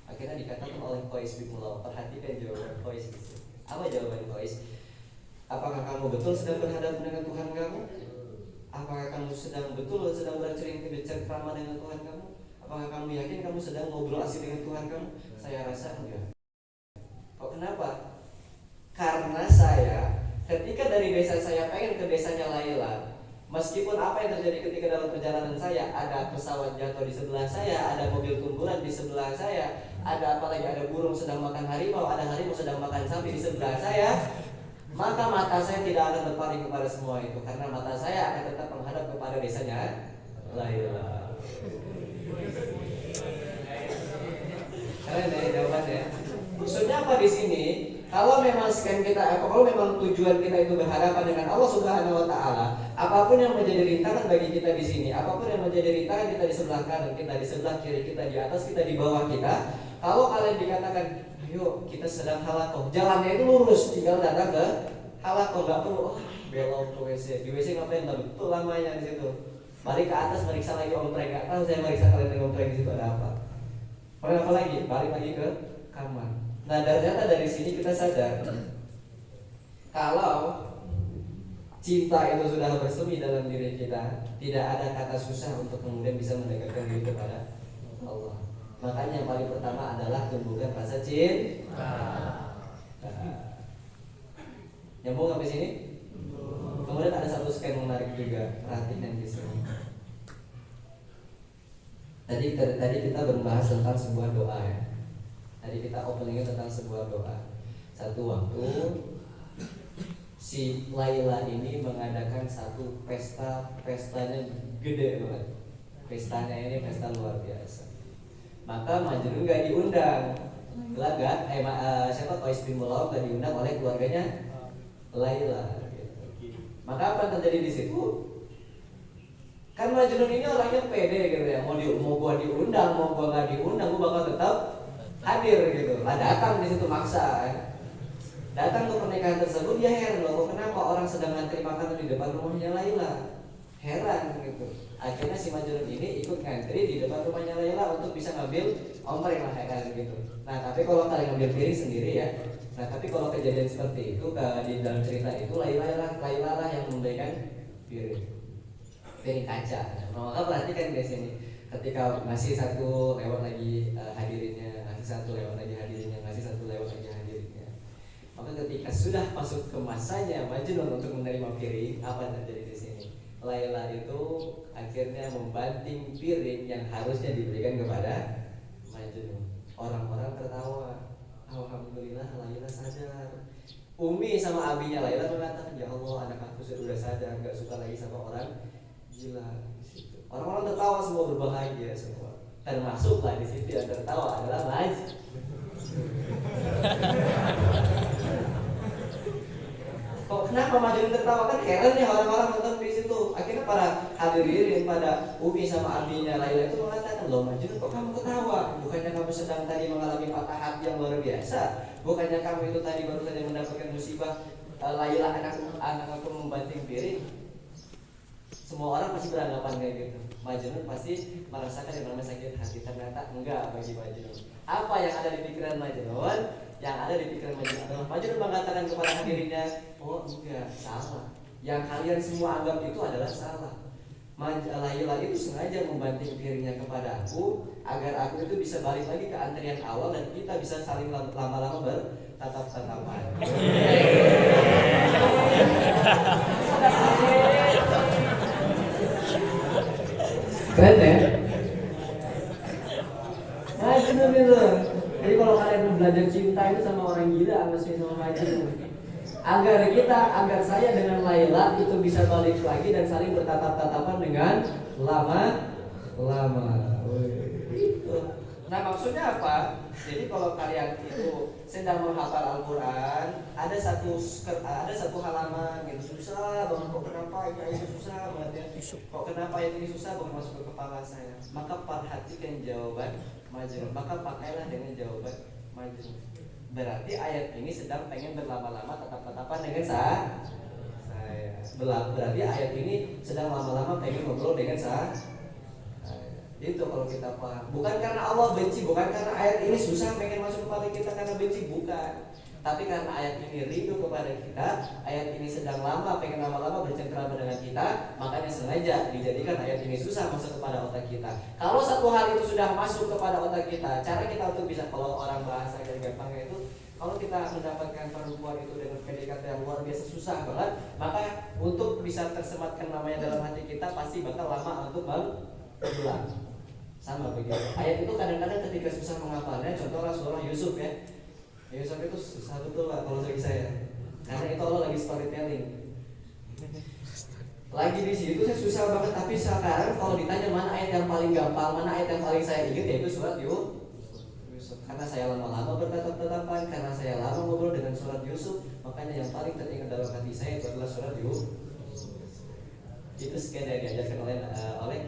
Akhirnya dikatakan oleh Qais bin Mulawwam. Perhatikan jawaban Qais. Apa jawaban Qais? Apakah kamu betul sedang berhadapan dengan Tuhan kamu? Apakah kamu sedang bercengkrama dengan Tuhan kamu? Apakah kamu yakin kamu sedang ngobrol asik dengan Tuhan kamu? Saya rasa enggak. Kok kenapa? Karena saya ketika dari desa saya pengen ke desanya Laila, meskipun apa yang terjadi ketika dalam perjalanan saya, ada pesawat jatuh di sebelah saya, ada mobil tumburan di sebelah saya, ada apalagi ada burung sedang makan harimau, ada harimau sedang makan sapi di sebelah saya, maka mata saya tidak akan berpaling kepada semua itu, karena mata saya akan tetap menghadap kepada desanya Laila. Keren ya jawabannya. Maksudnya apa di sini? Kalau memang kalau memang tujuan kita itu berhadapan dengan Allah Subhanahu wa taala, apapun yang menjadi rintangan bagi kita di sini, apapun yang menjadi rintangan kita di sebelah kanan kita, di sebelah kiri kita, di atas kita, di bawah kita, kalau kalian dikatakan, ayo kita sedang halakoh, jalannya itu lurus, tinggal datang ke halakoh, nggak perlu belok ke WC. Di WC ngapain? Betul lamanya di situ. Balik ke atas, meriksa lagi ompreng. Nggak tahu saya meriksa kalian dengan ompreng di situ ada apa? Apa lagi? Balik lagi ke kamar. Nah ternyata dari sini kita sadar kalau cinta itu sudah bersemi dalam diri kita, tidak ada kata susah untuk kemudian bisa mendekatkan diri kepada Allah. Makanya yang paling pertama adalah tumbuhkan rasa cinta. Nyambung sampai sini? Kemudian ada satu scan menarik juga, perhatikan di sini. Tadi kita membahas tentang sebuah doa ya. Tadi kita openingnya tentang sebuah doa. Satu waktu si Laila ini mengadakan satu pestanya gede banget. Pestanya ini pesta luar biasa. Maka Majnun gak diundang. Gelagat, siapa Qais bin Mulawak gak diundang oleh keluarganya Laila. Gitu. Maka apa yang terjadi di situ? Kan Majnun ini orangnya pede gitu ya. Mau gua diundang, mau gua gak diundang, gua bakal tetap hadir gitu. Lah datang di situ maksa. Datang ke pernikahan tersebut, dia heran loh, kenapa orang sedang ngantri makanan di depan rumahnya Laila. Heran gitu. Akhirnya si Majnun ini ikut ngantri di depan rumahnya Laila untuk bisa ngambil ompreng lah kayak gitu. Nah tapi kalau kalian ngambil piring sendiri ya. Nah tapi kalau kejadian seperti itu di dalam cerita itu Laila lah yang memberikan piring kaca. Nah, maka perhatikan guys ini, ketika ngasih satu lewat lagi hadirinnya, ngasih satu lewat lagi hadirinnya, ngasih satu lewat lagi hadirinnya. Maka ketika sudah masuk ke masanya Majnun untuk menerima piring, apa yang terjadi di sini? Laila itu akhirnya membanting piring yang harusnya diberikan kepada Majnun. Orang-orang tertawa. Alhamdulillah Laila sadar. Umi sama abinya Laila mengatakan, ya Allah anak aku sudah sadar, gak suka lagi sama orang gila. Orang-orang tertawa semua, berbahagia semua. Termasuklah di situ yang tertawa adalah Majnun. Kenapa Majnun tertawa? Kan heran ya orang-orang nonton di situ. Akhirnya para hadirin, pada Umi sama abinya Laila itu mengatakan, loh Majnun kok kamu ketawa? Bukannya kamu sedang tadi mengalami patah hati yang luar biasa? Bukannya kamu itu tadi baru saja mendapatkan musibah Laila anak aku membanting piring? Semua orang pasti beranggapan kayak gitu. Majnun pasti merasakan yang namanya sakit hati. Ternyata enggak bagi Majnun. Apa yang ada di pikiran Majnun? Yang ada di pikiran Majnun adalah Majnun mengatakan kepada hadirinnya, oh enggak, salah. Yang kalian semua anggap itu adalah salah. Laila itu sengaja membanting piringnya kepada aku agar aku itu bisa balik lagi ke antrian awal dan kita bisa saling lama-lama bertatap-tatapan. Keren ya? Majnun itu. Jadi kalau kalian mau belajar cinta itu sama orang gila, harusnya sama Majnun. Agar saya dengan Laila itu bisa balik lagi dan saling bertatap-tatapan dengan lama. Itu. Nah maksudnya apa? Jadi kalau kalian itu sedang menghafal Al-Quran, ada satu halaman gitu susah banget, kok kenapa ini susah banget ya? Kok kenapa ini susah banget masuk ke kepala saya? Maka perhatikan jawaban Majnun, maka pakailah dengan jawaban Majnun. Berarti ayat ini sedang pengen berlama-lama tatap-tatapan dengan saya. Berarti ayat ini sedang lama-lama pengen ngobrol dengan saya. Itu kalau kita paham. Bukan karena Allah benci, bukan karena ayat ini susah pengen masuk kepala kita karena benci, bukan. Tapi karena ayat ini rindu kepada kita, ayat ini sedang lama pengen lama-lama bercengkrama dengan kita, makanya sengaja dijadikan ayat ini susah masuk kepada otak kita. Kalau satu hal itu sudah masuk kepada otak kita, cara kita untuk bisa, kalau orang bahasa gampangnya itu, kalau kita mendapatkan perempuan itu dengan PDKT yang luar biasa susah banget, maka untuk bisa tersematkan namanya dalam hati kita pasti bakal lama untuk berulang. Sama begitu. Ayat itu kadang-kadang ketika susah menghafalnya, contohnya surah Yusuf ya. Yusuf itu susah betul lah kalau bagi saya. Karena itu Allah lagi storytelling. Lagi di situ saya susah banget, tapi sekarang kalau ditanya mana ayat yang paling gampang, mana ayat yang paling saya ingat, yaitu surat Yusuf. Karena saya lama-lama bertatap-tatapan, karena saya lama ngobrol dengan surat Yusuf, makanya yang paling teringat dalam hati saya itu adalah surat Yusuf. Itu sekian yang diajarkan oleh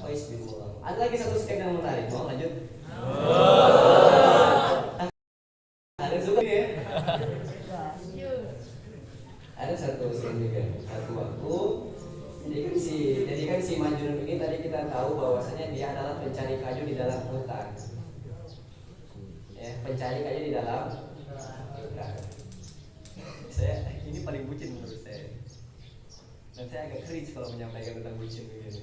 Qais bin Mulawak. Ada lagi satu skema yang menarik, mau lanjut? Ada juga ya? Ada satu skema juga. Satu waktu, jadi kan si Majnun ini tadi kita tahu bahwasanya dia adalah pencari kayu di dalam hutan. Ya, pencari kayu di dalam hutan. Saya ini paling bucin menurut saya. Dan saya agak cringe kalau menyampaikan tentang bucin begini.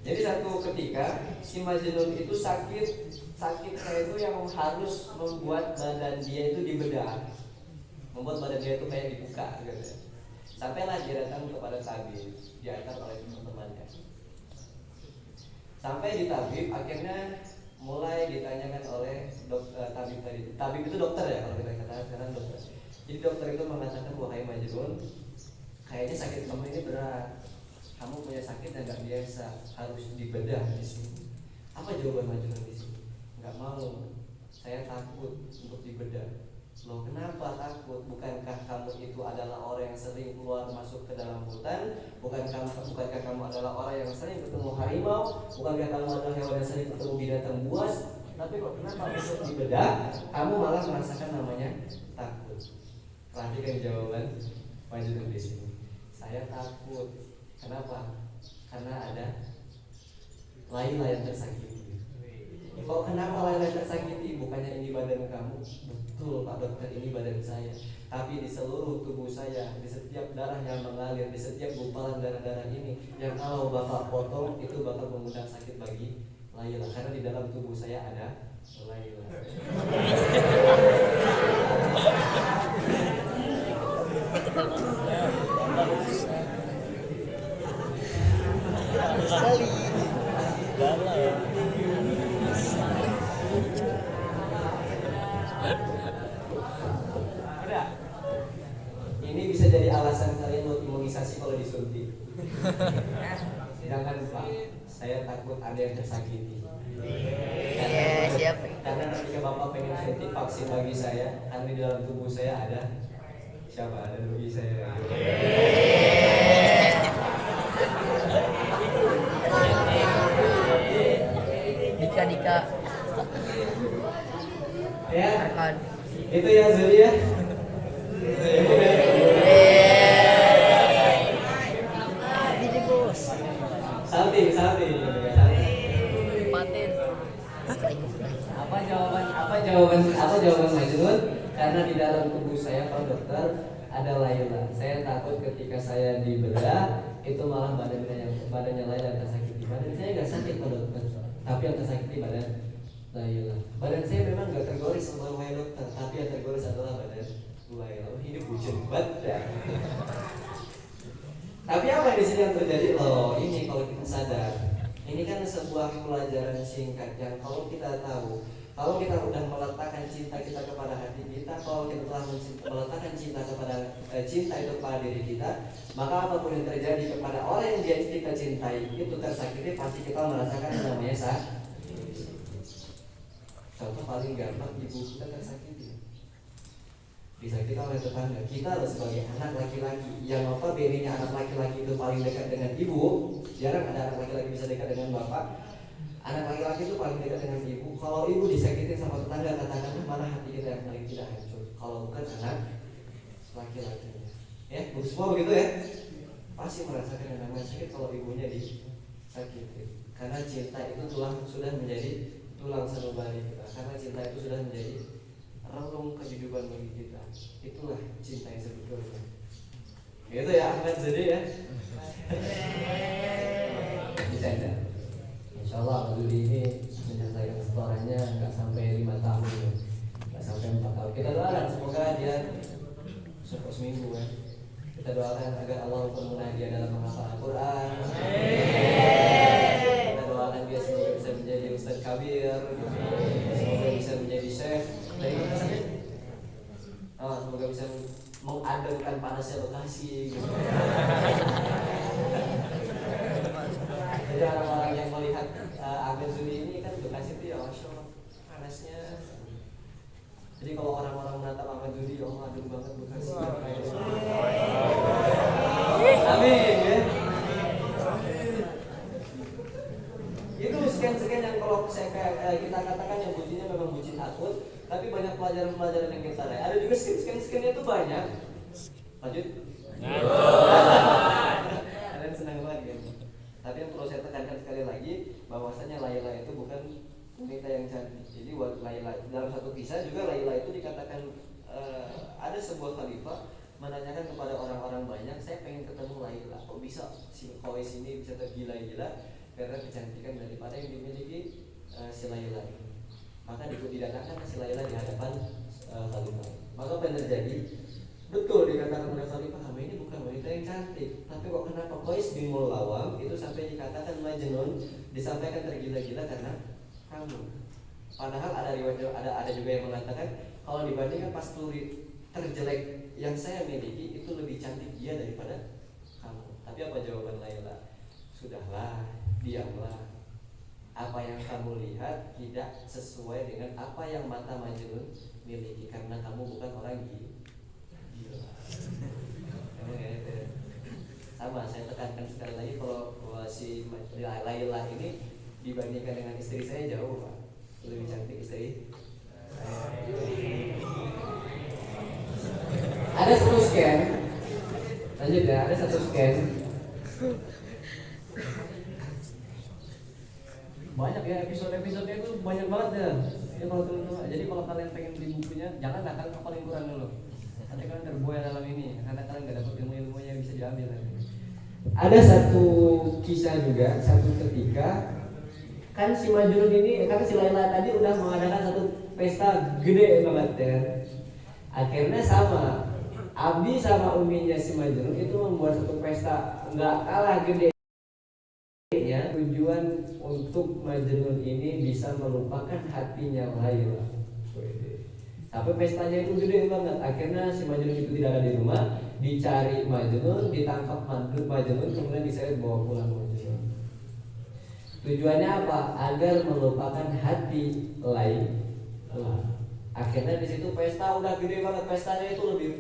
Jadi satu ketika si Majnun itu sakitnya itu yang harus membuat badan dia itu dibedah, membuat badan dia itu kayak dibuka gitu. Sampailah dia datang kepada tabib, diantar oleh teman-temannya. Sampai di tabib, akhirnya mulai ditanyakan oleh tabib tadi. Tabib itu dokter ya kalau kita katakan sekarang dokter. Jadi dokter itu mengatakan, wahai Majnun, kayaknya sakit kamu ini berat. Kamu punya sakit yang nggak biasa, harus dibedah di sini. Apa jawaban Majnun di sini? Nggak mau. Saya takut untuk dibedah. Loh, kenapa takut? Bukankah kamu itu adalah orang yang sering keluar masuk ke dalam hutan? Bukankah kamu adalah orang yang sering ketemu harimau? Bukankah kamu adalah hewan yang sering ketemu binatang buas? Tapi kok kenapa untuk dibedah kamu malah merasakan namanya takut? Perhatikan jawaban Majnun di sini. Saya takut. Kenapa? Karena ada Laila yang tersakiti. Kok kenapa Laila tersakiti? Bukannya ini badan kamu? Betul Pak Dokter, ini badan saya. Tapi di seluruh tubuh saya, di setiap darah yang mengalir, di setiap gumpalan darah-darah ini, yang kalau Bapak potong itu bakal mengundang sakit bagi Laila. Karena di dalam tubuh saya ada Laila. Sekali. Udah. Ini bisa jadi alasan kalian untuk imunisasi kalau disuntik. Sedangkan Pak, saya takut ada yang tersakiti. Karena ketika Bapak pengen suntik vaksin bagi saya, karena di dalam tubuh saya ada siapa? Ada Doi saya. Dika Ya, akan itu ya Zuli ya. ini bos Salting. paten Apa jawaban Majnun? Karena di dalam tubuh saya Pak Dokter ada Laila. Saya takut ketika saya dibedah itu malah badannya Laila yang tersakiti. Badan saya nggak sakit Pak Dokter, tapi yang tersakiti badan Laila. Badan saya memang nggak tergores sama wahai dokter, tapi yang tergores adalah badan Laila. Ini bucin banget. Tapi apa di sini yang terjadi? Loh, ini kalau kita sadar, ini kan sebuah pelajaran singkat yang kalau kita tahu, kalau kita sudah meletakkan cinta kita kepada hati kita, kalau kita telah meletakkan cinta itu kepada diri kita, maka apapun yang terjadi kepada orang yang kita cintai itu tersakiti, pasti kita merasakan yang namanya sakit. Contoh paling gampang, ibu kita tersakiti, disakiti oleh tetangga. Kita loh sebagai anak laki-laki, yang apa bedanya anak laki-laki itu paling dekat dengan ibu. Jarang ada anak laki-laki bisa dekat dengan bapak. Anak laki-laki itu paling dekat dengan ibu. Kalau ibu disakitin sama tetangga, katakanlah mana hati kita yang paling tidak hancur? Kalau bukan anak laki-lakinya. Ya, semua begitu ya. Pasti merasakan yang namanya sakit kalau ibunya disakiti. Karena cinta itu sudah menjadi tulang sanubari kita. Karena cinta itu sudah menjadi relung kehidupan bagi kita. Itulah cinta yang sebetulnya. Gitu ya Ahmad Zedi ya. Bercanda. Insyaallah Zedi ini menyelesaikan setorannya nggak sampai 5 tahun ya. Nggak sampai 4 tahun. Kita doakan semoga dia cukup seminggu ya. Kita doakan agar Allah mempermudah dia dalam menghafal Al-Quran. Kita doakan dia semoga bisa menjadi Ustadz Kabir, semoga bisa menjadi Syekh. Semoga bisa mengademkan panasnya Bekasi gitu. Jadi orang-orang yang melihat Ahmad Zudi ini kan Bekasi itu ya Masya Allah panasnya. Jadi kalau orang-orang menatap Ahmad Zudi, ya Allah adem banget Bekasi. Amin ya. Itu sekian yang kalau kita katakan yang bucinnya memang bucin akut. Tapi banyak pelajaran-pelajaran yang kita raih. Ada juga skin-skinnya itu banyak. Lanjut. Kalian senang banget kan? Tapi yang perlu saya tekankan sekali lagi, bahwasanya Laila itu bukan wanita yang cantik. Jadi Laila dalam satu kisah juga Laila itu dikatakan ada sebuah khalifah menanyakan kepada orang-orang banyak, saya pengen ketemu Laila. Kok bisa si Qais ini bisa tergila-gila karena kecantikan daripada yang dimiliki si Laila ini. Maka didatangkan si Laila di hadapan khalifah. Maka apa yang terjadi? Betul dikatakan oleh khalifah, kamu ini bukan wanita yang cantik. Tapi kok kenapa Qais bin Mulawam itu sampai dikatakan Majnun, disampaikan tergila-gila karena kamu. Padahal ada juga yang mengatakan kalau dibandingkan pastori terjelek yang saya miliki itu lebih cantik dia daripada kamu. Tapi apa jawaban Laila? Sudahlah, diamlah. Apa yang kamu lihat tidak sesuai dengan apa yang mata Majnun miliki, karena kamu bukan orang gila. Sama, saya tekankan sekali lagi kalau si Laila ini dibandingkan dengan istri saya jauh Pak. Lebih cantik istri. Ada satu scan. Lanjut ya, ada satu scan. Banyak ya episode-episodenya itu banyak banget ya. Jadi kalau kalian pengen beli bukunya, jangan kalian hafalin Quran dulu. Nanti kalian terbuai dalam ini, karena kalian gak dapat ilmu-ilmu yang bisa diambil nanti. Ada satu kisah juga, satu ketika kan si Majnun ini, kan si Laila tadi udah mengadakan satu pesta gede banget ya. Akhirnya sama Abi sama uminya si Majnun itu membuat satu pesta nggak kalah gede. Tujuan untuk Majnun ini bisa melupakan hatinya Laila. Tapi pestanya itu gede banget. Akhirnya si Majnun itu tidak ada di rumah, dicari Majnun, ditangkap Majnun, kemudian diseret bawa pulang Majnun. Tujuannya apa? Agar melupakan hati Laila. Akhirnya di situ pesta udah gede banget, pestanya itu lebih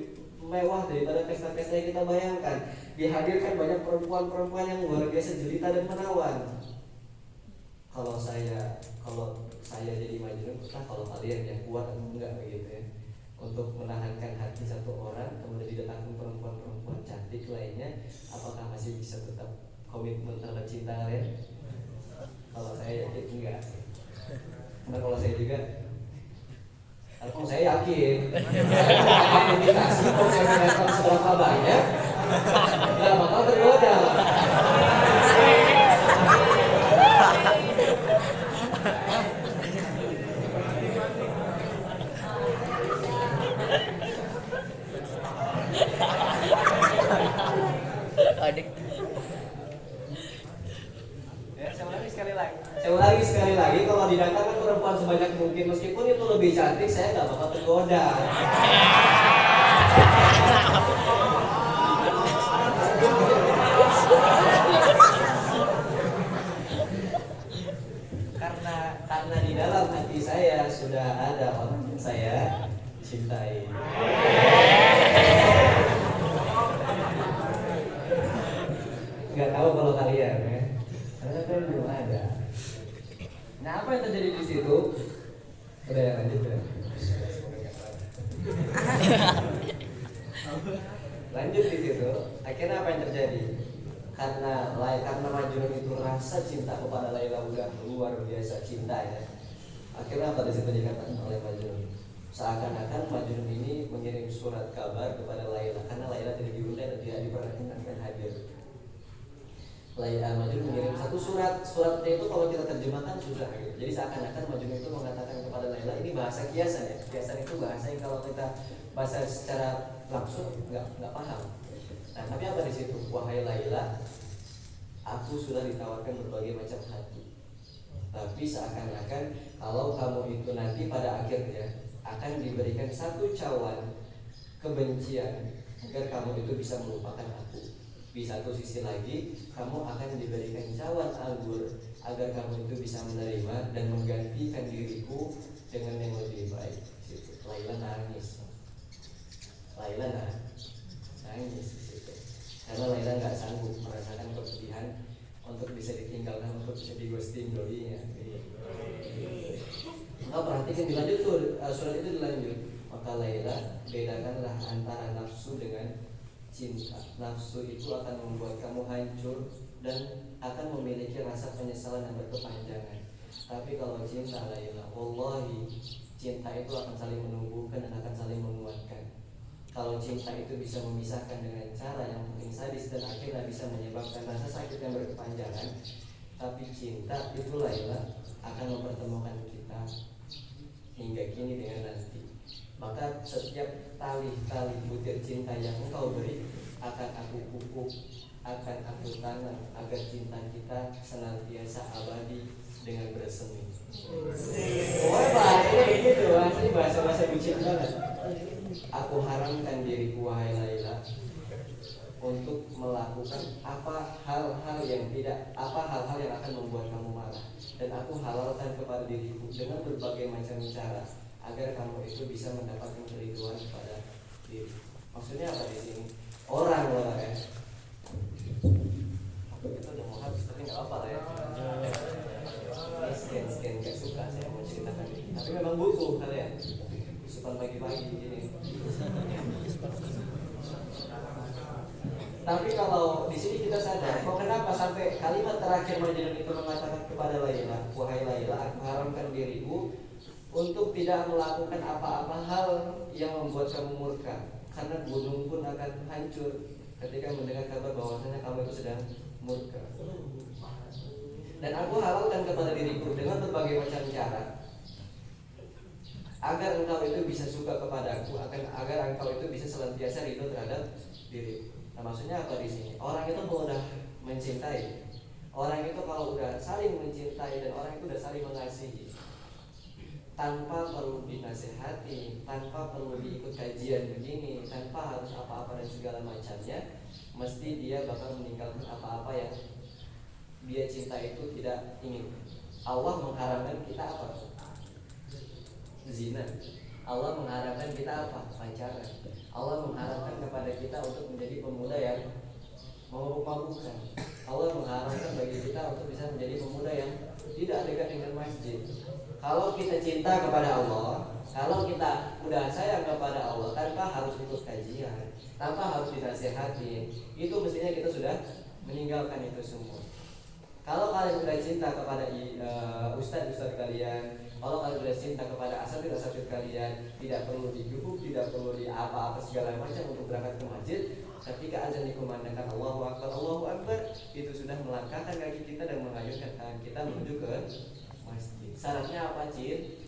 mewah daripada pesta-pesta yang kita bayangkan. Dihadirkan banyak perempuan-perempuan yang luar biasa jelita dan menawan. Kalau saya jadi Majnun, kalau kalian yang kuat atau enggak begitu ya, untuk menahankan hati satu orang, kemudian didatangkan perempuan-perempuan cantik lainnya, apakah masih bisa tetap komitmen terhadap cinta kalian? Kalau saya yakin enggak. Karena kalau saya juga, kalau saya yakin, indikasi kalau saya datang seberapa banyak, nggak bakal tergoda. Adik. Ya, saya ulangi sekali lagi, kalau didatangkan perempuan sebanyak mungkin, meskipun itu lebih cantik, saya nggak bakal tergoda. Karena di dalam hati saya sudah ada orang yang saya cintai. Nggak tahu kalau kalian ya, karena kan belum ada. Nah, apa yang terjadi di situ? Udah ya, lanjut ya. Lanjut di situ. Akhirnya apa yang terjadi? Karena Majnun itu rasa cinta kepada Laila udah luar biasa cinta ya. Akhirnya apa di situ dikatakan oleh Majnun? Seakan-akan Majnun ini mengirim surat kabar kepada Laila, karena Laila tidak diundang dan tidak diperkenankan hadir. Majnun mengirim satu suratnya itu kalau kita terjemahkan susah gitu. Jadi seakan-akan Majnun itu mengatakan kepada Laila, ini bahasa kiasan ya. Kiasan itu bahasa yang kalau kita bahasa secara langsung nggak paham. Nah, tapi apa di situ? Wahai Laila, aku sudah ditawarkan berbagai macam hati. Tapi seakan-akan kalau kamu itu nanti pada akhirnya akan diberikan satu cawan kebencian agar kamu itu bisa melupakan aku. Di satu sisi lagi, kamu akan diberikan cawan anggur agar kamu itu bisa menerima dan menggantikan diriku dengan yang lebih baik. Laila nangis. Nangis. Karena Laila nggak sanggup merasakan kesedihan untuk bisa ditinggalkan, untuk bisa di-ghosting doi-nya. Maka perhatikan dilanjut tuh, surat itu dilanjut. Maka Laila, bedakanlah antara nafsu dengan cinta. Nafsu itu akan membuat kamu hancur dan akan memiliki rasa penyesalan yang berkepanjangan. Tapi kalau cinta Laila, wallahi, cinta itu akan saling menumbuhkan dan akan saling menguatkan. Kalau cinta itu bisa memisahkan dengan cara yang paling sadis dan akhirnya bisa menyebabkan rasa sakit yang berkepanjangan, tapi cinta itu Laila akan mempertemukan kita hingga kini dengan nanti. Maka setiap tali butir cinta yang engkau beri akan aku pupuk, akan aku tanam agar cinta kita senantiasa abadi dengan bersemi. Oh, bahasanya begitu, bahasanya bahasa bucin banget. Aku haramkan diriku wahai Laila untuk melakukan hal-hal yang akan membuat kamu marah, dan aku halalkan kepada diriku dengan berbagai macam cara agar kamu itu bisa mendapatkan keriduan kepada diri. Maksudnya apa di sini? Orang loh ya. Kita udah mau habis tapi nggak apa lah ya. Ini sekian nggak suka saya mau ceritakan ini. Tapi memang butuh kalian. Supan pagi-pagi gini. Tapi kalau di sini kita sadar, kok kenapa sampai kalimat terakhir Majnun itu mengatakan kepada Laila, wahai Laila, aku haramkan diriku untuk tidak melakukan apa-apa hal yang membuat kamu murka, karena gunung pun akan hancur ketika mendengar kabar bahwasanya kamu itu sedang murka. Dan aku halalkan kepada diriku dengan berbagai macam cara agar engkau itu bisa suka kepadaku, agar engkau itu bisa senantiasa ridho terhadap diriku. Nah, maksudnya apa di sini? Orang itu kalau udah mencintai, orang itu kalau udah saling mencintai dan orang itu udah saling mengasihi, tanpa perlu dinasehati, tanpa perlu diikut kajian begini, tanpa harus apa-apa dan segala macamnya, mesti dia bakal meninggalkan apa-apa yang dia cinta itu tidak ingin. Allah mengharamkan kita apa? Zina. Allah mengharapkan kita apa? Pacaran. Allah mengharapkan kepada kita untuk menjadi pemuda yang memabuk-mabukkan. Allah mengharapkan bagi kita untuk bisa menjadi pemuda yang tidak dekat dengan masjid. Kalau kita cinta kepada Allah, kalau kita udah sayang kepada Allah, tanpa harus ikut kajian, tanpa harus dinasihati, itu mestinya kita sudah meninggalkan itu semua. Kalau kalian sudah cinta kepada ustadz kalian, kalau kalian sudah cinta kepada asatidz kalian, tidak perlu digubuk, tidak perlu di apa-apa segala macam untuk berangkat ke masjid. Ketika azan dikumandangkan Allahu Akbar, itu sudah melangkahkan kaki kita dan mengayunkan tangan kita menuju ke masjid. Syaratnya apa, Cid?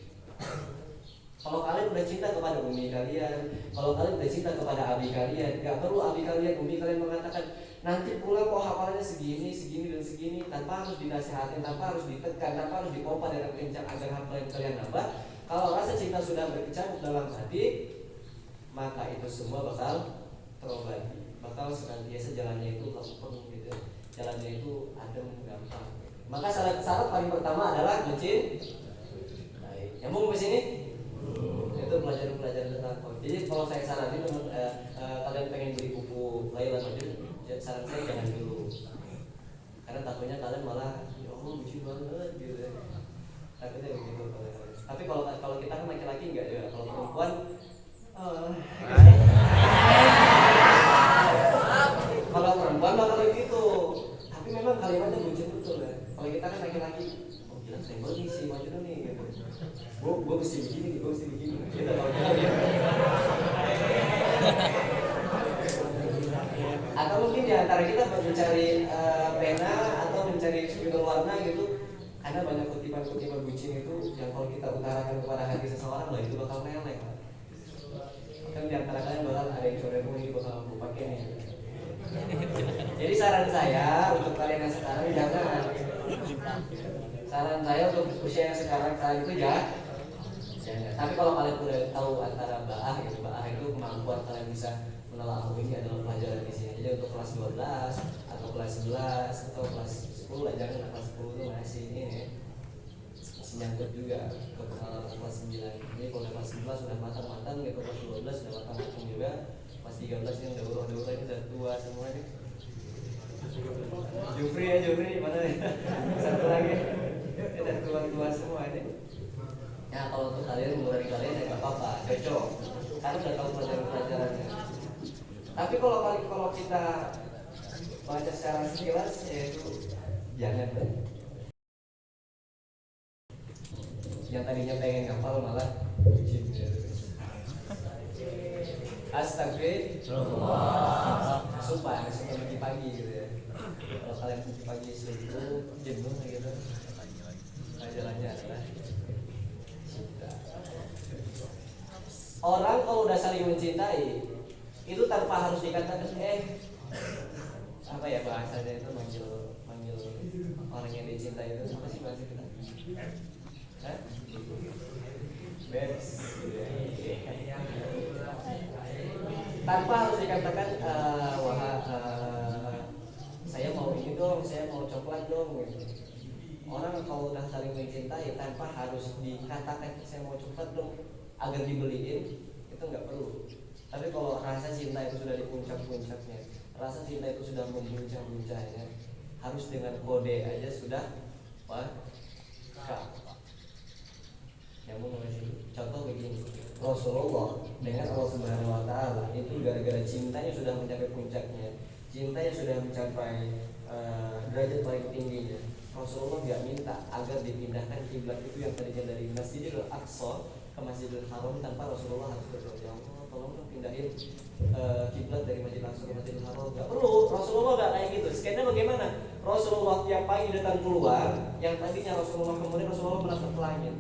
Kalau kalian udah cinta kepada umi kalian, kalau kalian udah cinta kepada abi kalian, gak perlu abi kalian, umi kalian mengatakan nanti pulang kok hafalannya segini, dan segini, tanpa harus dinasihatin, tanpa harus ditekan, tanpa harus dipompa dengan kencang agar hafalan kalian nambah. Kalau rasa cinta sudah berkecamuk dalam hati, maka itu semua bakal terobati, bakal senantiasa jalannya itu lempeng gitu, jalannya itu adem, gampang. Maka syarat paling pertama adalah mencintai. Nyambung ke sini? Itu pelajaran tentang kode. Jadi kalau saya saranin kalian pengen beli buku Laila Majnun, saran saya jangan dulu, karena takutnya kalian malah ya Allah lucu banget gitu. Takutnya begitu. Tapi kalau kita kan laki-laki enggak ya, kalau perempuan kalau perempuan bakal begitu. Tapi memang kalimatnya bucin betul ya. Kalau kita kan laki-laki, oh gila saya banget sih Majnun nih gitu. Gue mesti begini, gue mesti begini. Kita kalau kita atau mungkin di antara kita mencari pena atau mencari spidol warna gitu, karena banyak kutipan-kutipan bucin itu yang kalau kita utarakan kepada hati seseorang lah itu bakal melek. Kan di antara kalian bakal ada yang coret ini bakal aku pakai nih. Jadi saran saya untuk kalian yang sekarang jangan. Saran saya untuk usia yang sekarang kalian itu jangan. Tapi kalau kalian udah tahu antara ba'ah itu kemampuan kalian bisa menelaah ini adalah pelajaran di sini. Jadi untuk kelas 12 atau kelas 11 atau kelas 10 lah, jangan kelas 10 itu masih ini masih nyangkut juga ke pengalaman kelas 9. Jadi kalau kelas 11 sudah matang-matang gitu, kelas 12 sudah matang-matang juga, kelas 13 yang daurah ini udah tua semua nih. Jufri mana nih? Satu lagi udah tua-tua semua ini. Ya kalau untuk kalian mengurangi kalian ya nggak apa-apa, cocok. Karena udah tahu pelajaran-pelajarannya. Tapi kalau kita baca secara sekilas yaitu jangan deh. Yang tadinya pengen ngapal malah bucin. Astagfirullah. Sumpah pagi gitu ya. Kalau kalian pagi selingkuh, jenuh gitu. Jalannya adalah cinta. Orang kalau udah saling mencintai, Itu tanpa harus dikatakan apa ya bahasanya itu manggil orang yang dicintai itu apa sih bahasa kita? Hah? Bebs. Tanpa harus dikatakan saya mau ini dong, saya mau coklat dong gitu. Orang kalau udah saling mencintai tanpa harus dikatakan saya mau coklat dong agar dibeliin, itu nggak perlu. Tapi kalau rasa cinta itu sudah di puncak-puncaknya, rasa cinta itu sudah membuncah-buncahnya, harus dengan kode aja sudah nyambung sih. Contoh begini, Rasulullah dengan Allah Subhanahu Wa Taala itu gara-gara cintanya sudah mencapai puncaknya, cintanya sudah mencapai derajat paling tingginya. Rasulullah nggak minta agar dipindahkan kiblat itu yang tadinya dari Masjidil Aqsa ke Masjidil Haram tanpa Rasulullah harus berdoa, ya Allah tolong dong pindahin kiblat dari Masjidil Aqsa ke Masjidil Haram. Nggak perlu, Rasulullah nggak kayak gitu. Skena bagaimana? Rasulullah tiap pagi datang keluar, yang tadinya Rasulullah kemudian Rasulullah menatap ke langit.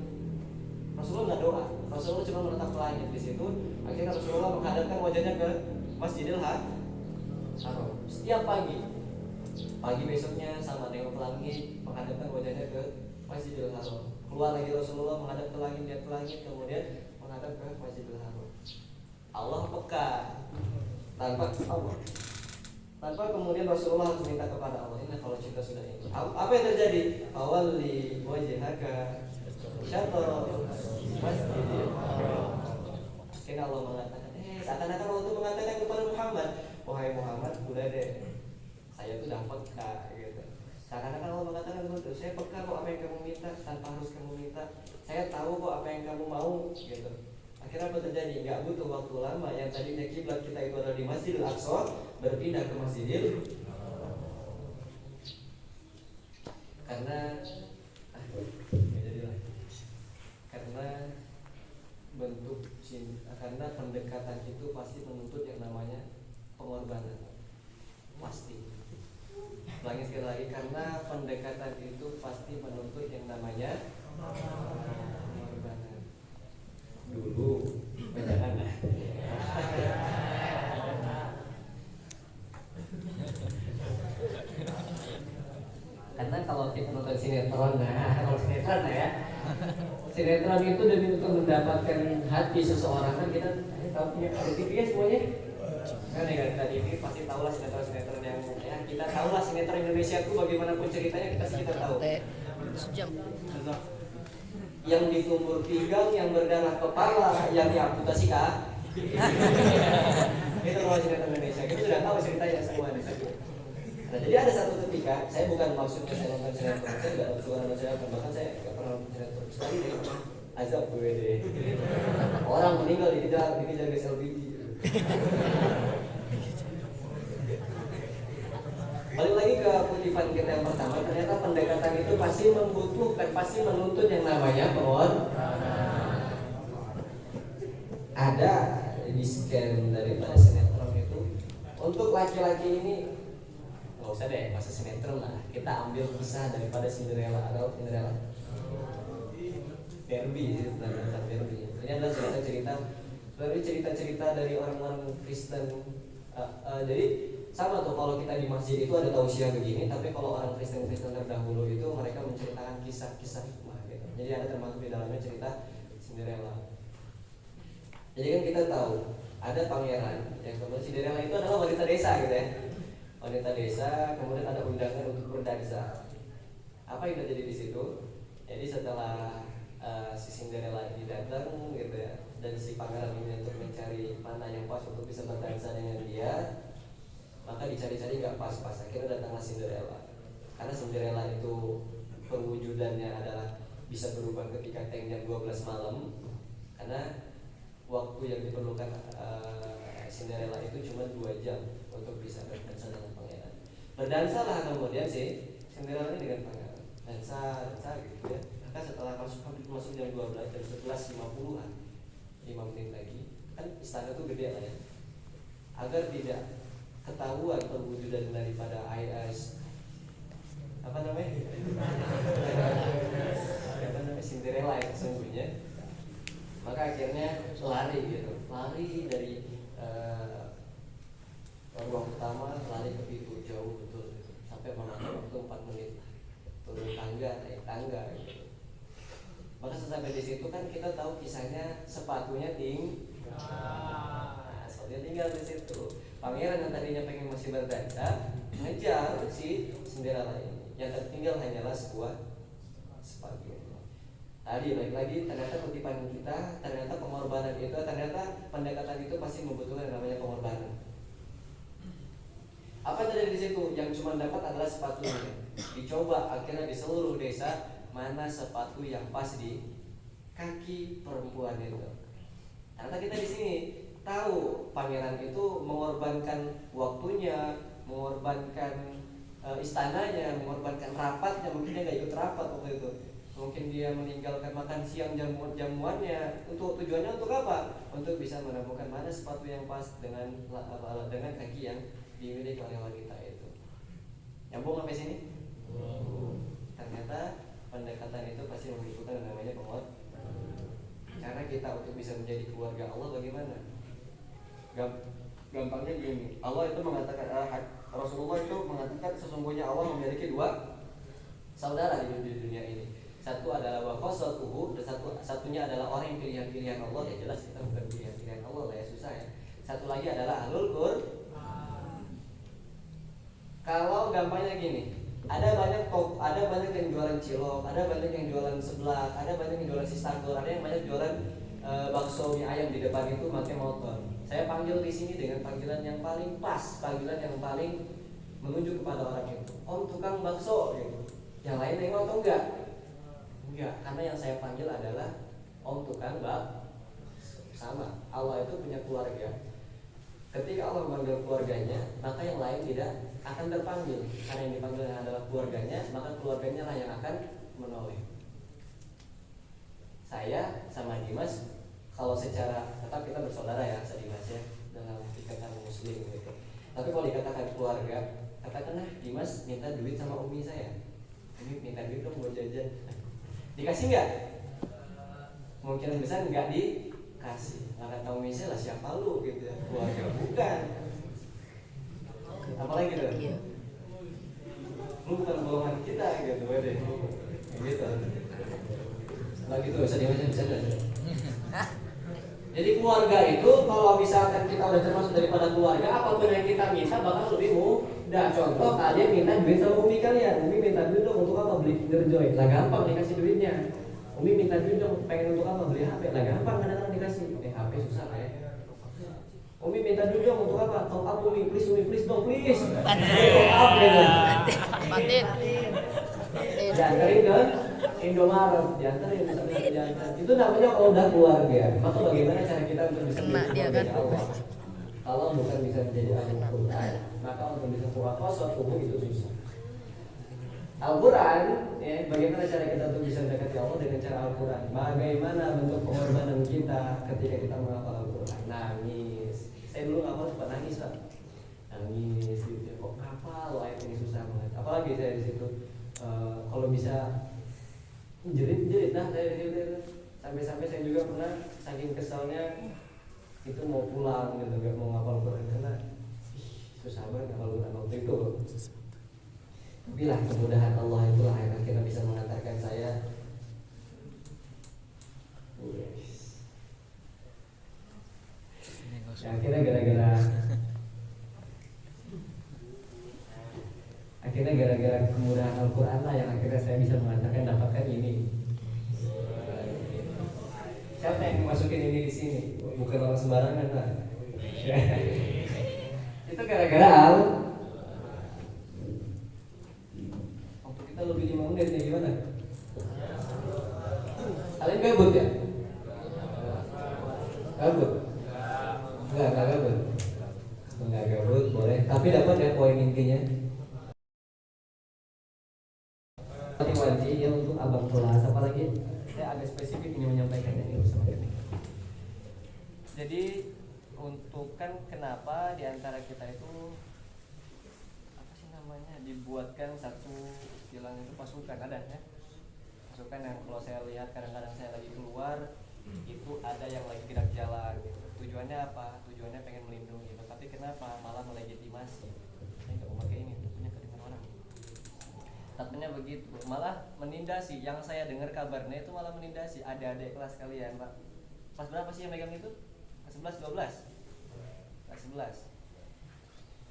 Rasulullah nggak doa, Rasulullah cuma menatap ke langit. Di situ akhirnya Rasulullah menghadapkan wajahnya ke Masjidil Haram setiap pagi besoknya sama nengok ke langit, menghadapkan wajahnya ke Masjidil Haram. Keluar lagi Rasulullah menghadap ke langit, lihat ke langit, kemudian menghadap ke Masjidil Haram. Allah peka tanpa kemudian Rasulullah harus minta kepada Allah. Ini kalau cinta sudah itu. Apa yang terjadi? Awali wajhaka syatr Masjidil Haram. Karena Allah mengatakan, seakan-akan Allah itu mengatakan kepada Muhammad, wahai Muhammad, udah deh, saya tuh udah peka gitu. Seakan-akan Allah mengatakan begitu, saya peka kok apa yang kamu minta tanpa harus kamu minta. Saya tahu kok apa yang kamu mau gitu. Akhirnya apa terjadi? Gak butuh waktu lama. Yang tadinya kiblat kita itu ada di Masjidil Aqsa berpindah ke Masjidil karena bentuk cinta, karena pendekatan itu pasti menuntut yang namanya pengorbanan. Pasti. Ulangi sekali lagi, karena pendekatan itu pasti menuntut yang namanya pengorbanan. Dulu jangan lah. Karena kalau kita nonton sinetron, sinetron itu demi untuk mendapatkan hati seseorang kan kita tahu punya ada TV ya semuanya. Kan ya kita TV pasti tahu lah sinetron yang ya kita tahu lah sinetron Indonesia itu bagaimanapun ceritanya kita tahu. Sejam. Yang ditumbuh pinggang, yang berdarah kepala, yang diamputasi kaki. Itu kalau sinetron Indonesia kita sudah tahu ceritanya semua. Nah, jadi ada satu ketika, saya bukan maksudnya saya nonton sinetron, saya tidak suka nonton sinetron, bahkan saya nggak pernah nonton sinetron sekali deh. Azab gue deh. Orang meninggal dikejar gas LPG. Balik lagi ke kutipan kita yang pertama, ternyata pendekatan itu pasti membutuhkan, pasti menuntut yang namanya ada di scan daripada sinetron itu. Untuk laki-laki ini nggak usah deh masa sinetron lah, kita ambil kisah daripada Cinderella. Atau Cinderella Barbie sih, tentang Barbie. Ini adalah cerita-cerita dari orang-orang Kristen. Jadi sama tuh, kalau kita di masjid itu ada tausiah begini, tapi kalau orang Kristen terdahulu itu mereka menceritakan kisah-kisah hikmah gitu. Jadi ada termasuk di dalamnya cerita Cinderella. Jadi kan kita tahu ada pangeran yang kemudian Cinderella itu adalah wanita desa gitu ya. Wanita desa, kemudian ada undangan untuk berdansa. Apa yang terjadi di situ? Jadi setelah si Cinderella ini datang gitu ya, dan si pangeran ini untuk mencari mana yang pas untuk bisa berdansa dengan dia, maka dicari-cari nggak pas-pas. Akhirnya datanglah Cinderella. Karena Cinderella itu perwujudannya adalah bisa berubah ketika jam 12 malam. Karena waktu yang diperlukan Cinderella itu cuma 2 jam untuk bisa berdansa dengan pangeran. Berdansalah kemudian si Cinderella ini dengan pangeran. Dansa gitu ya. Maka setelah masuk jam 12, jam 11.50-an, 5 menit lagi, kan istana tuh gede lah ya. Agar tidak ketahuan perwujudan daripada apa namanya Cinderella yang sesungguhnya, maka akhirnya lari dari ruang utama lari ke pintu jauh betul sampai memakan waktu 4 menit turun tangga naik tangga gitu. Maka sesampai di situ kan kita tahu kisahnya sepatunya dia tinggal di situ. Pangeran yang tadinya pengen masih berdanda ngejar si Cinderella ini. Yang tertinggal hanyalah sebuah sepatu. Tadi balik lagi, ternyata kutipan kita, ternyata pengorbanan itu, ternyata pendekatan itu pasti membutuhkan yang namanya pengorbanan. Apa yang terjadi di situ? Yang cuma dapat adalah sepatunya. Dicoba akhirnya di seluruh desa mana sepatu yang pas di kaki perempuan itu. Ternyata kita di sini tahu pangeran itu mengorbankan waktunya, mengorbankan istananya, mengorbankan rapatnya. Mungkin dia nggak ikut rapat waktu itu. Mungkin dia meninggalkan makan siang jamuannya. Untuk tujuannya untuk apa? Untuk bisa menemukan mana sepatu yang pas dengan kaki yang dimiliki oleh wanita itu. Nyambung sampai sini? Ternyata pendekatan itu pasti membutuhkan yang namanya pengorbanan. Cara kita untuk bisa menjadi keluarga Allah bagaimana? Gampangnya gini, Allah itu mengatakan, Rasulullah itu mengatakan sesungguhnya Allah memiliki 2 saudara di dunia ini. Satu adalah wakhosatuhu, dan satunya adalah orang yang pilihan Allah. Ya jelas kita bukan pilihan Allah lah ya, susah ya. Satu lagi adalah ahlul Qur'an. Kalau gampangnya gini, ada banyak yang jualan cilok, ada banyak yang jualan seblak, ada banyak yang jualan sistagor, ada yang banyak jualan bakso mie ayam di depan itu pakai motor. Saya panggil di sini dengan panggilan yang paling pas, panggilan yang paling menunjuk kepada orang itu. Om tukang bakso gitu. Yang lain nengok atau enggak? Enggak, karena yang saya panggil adalah Om tukang bakso. Sama, Allah itu punya keluarga. Ketika Allah memanggil keluarganya, maka yang lain tidak akan terpanggil. Karena yang dipanggil adalah keluarganya, maka keluarganya lah yang akan menoleh. Saya sama Dimas, kalau secara tetap kita bersaudara ya, Dimas ya, dalam ikatan muslim gitu. Tapi kalau dikatakan keluarga, katakanlah Dimas minta duit sama umi saya. Ini minta duit dong buat jajan. Dikasih nggak? Mungkin besar nggak dikasih. Karena tahu misalnya siapa lu gitu ya, keluarga bukan. Apalagi tuh, lu bukan golongan kita gitu deh, gitu. Lagi tuh bisa nggak? Jadi keluarga itu kalau misalkan kita udah termasuk daripada keluarga, apapun yang kita minta bakal lebih mudah. Contoh kalian minta duit sama umi kalian, umi minta duit dong untuk apa, beli Kinder lah gampang dikasih duitnya. Umi minta duit dong pengen untuk apa, beli HP lah gampang, kadang-kadang dikasih. HP susah lah ya. Umi minta duit dong untuk apa, top up umi please dong please. Top up gitu. Matin. Diantarin ke Indomaret, diantarin. Itu namanya kalau udah keluarga. Maka bagaimana cara kita untuk bisa menjadi keluarga Allah? Kalau bukan bisa menjadi ahli Quran, maka untuk bisa puasa tubuh itu susah. Al-Quran, ya, bagaimana cara kita untuk bisa mendekati Allah dengan cara Al-Quran? Bagaimana bentuk pengorbanan kita ketika kita menghafal Al-Quran? Nangis. Saya dulu ngapal sempat nangis, Pak. Nangis gitu. Kok ngapal ayat ini susah banget. Apalagi saya di situ kalau bisa jerit nah saya di situ. Sampai saya juga pernah saking keselnya itu mau pulang gitu, nggak mau ngapal Quran karena susah banget ngapal Quran waktu itu. Tapi lah kemudahan Allah itulah yang akhirnya bisa mengantarkan saya. Ya, akhirnya gara-gara kemudahan Al-Quran lah yang akhirnya saya bisa mengatakan dapatkan ini. Siapa yang masukin ini di sini? Bukan orang sembarangan lah. Itu gara-gara waktu kita lebih 5 menit nih, gimana? Kalian gabut ya? Gabut? Enggak gabut. Enggak gabut, boleh. Tapi dapat ya poin intinya. Wanci ya untuk abang kelas, apalagi saya agak spesifik ingin menyampaikannya ini bersama ini. Jadi untuk kan kenapa diantara kita itu apa sih namanya dibuatkan satu istilahnya itu pasukan, ada ya pasukan yang kalau saya lihat kadang-kadang saya lagi keluar itu ada yang lagi gerak jalan gitu. Tujuannya apa? Tujuannya pengen melindungi gitu. Tapi kenapa kenapa malah melegitimasi. Saya nggak mau pakai ini, takutnya kedengar orang. Takutnya begitu, malah menindasi. Yang saya dengar kabarnya itu malah menindasi adik-adik kelas kalian, Pak. Kelas berapa sih yang megang itu? Kelas 11, 12? Kelas 11.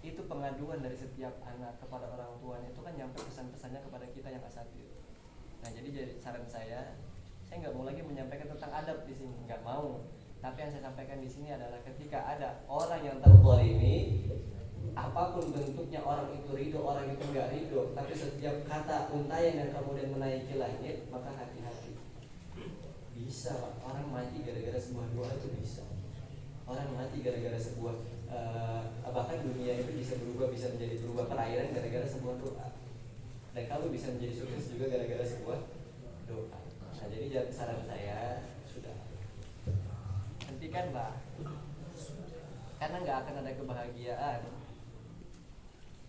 Itu pengaduan dari setiap anak kepada orang tuanya, itu kan nyampe pesan-pesannya kepada kita yang asatid. Nah, jadi saran saya nggak mau lagi menyampaikan tentang adab di sini, nggak mau. Tapi yang saya sampaikan di sini adalah ketika ada orang yang terzalimi, apapun bentuknya, orang itu ridho, orang itu nggak ridho, tapi setiap kata untayan yang kemudian menaiki langit, maka hati-hati. Bisa, Pak. Orang mati gara-gara sebuah doa itu bisa. Orang mati gara-gara sebuah bahkan dunia itu bisa menjadi berubah perairan gara-gara sebuah doa. Dan kamu bisa menjadi sukses juga gara-gara sebuah doa. Nah, jadi saran saya sudah hentikanlah, karena nggak akan ada kebahagiaan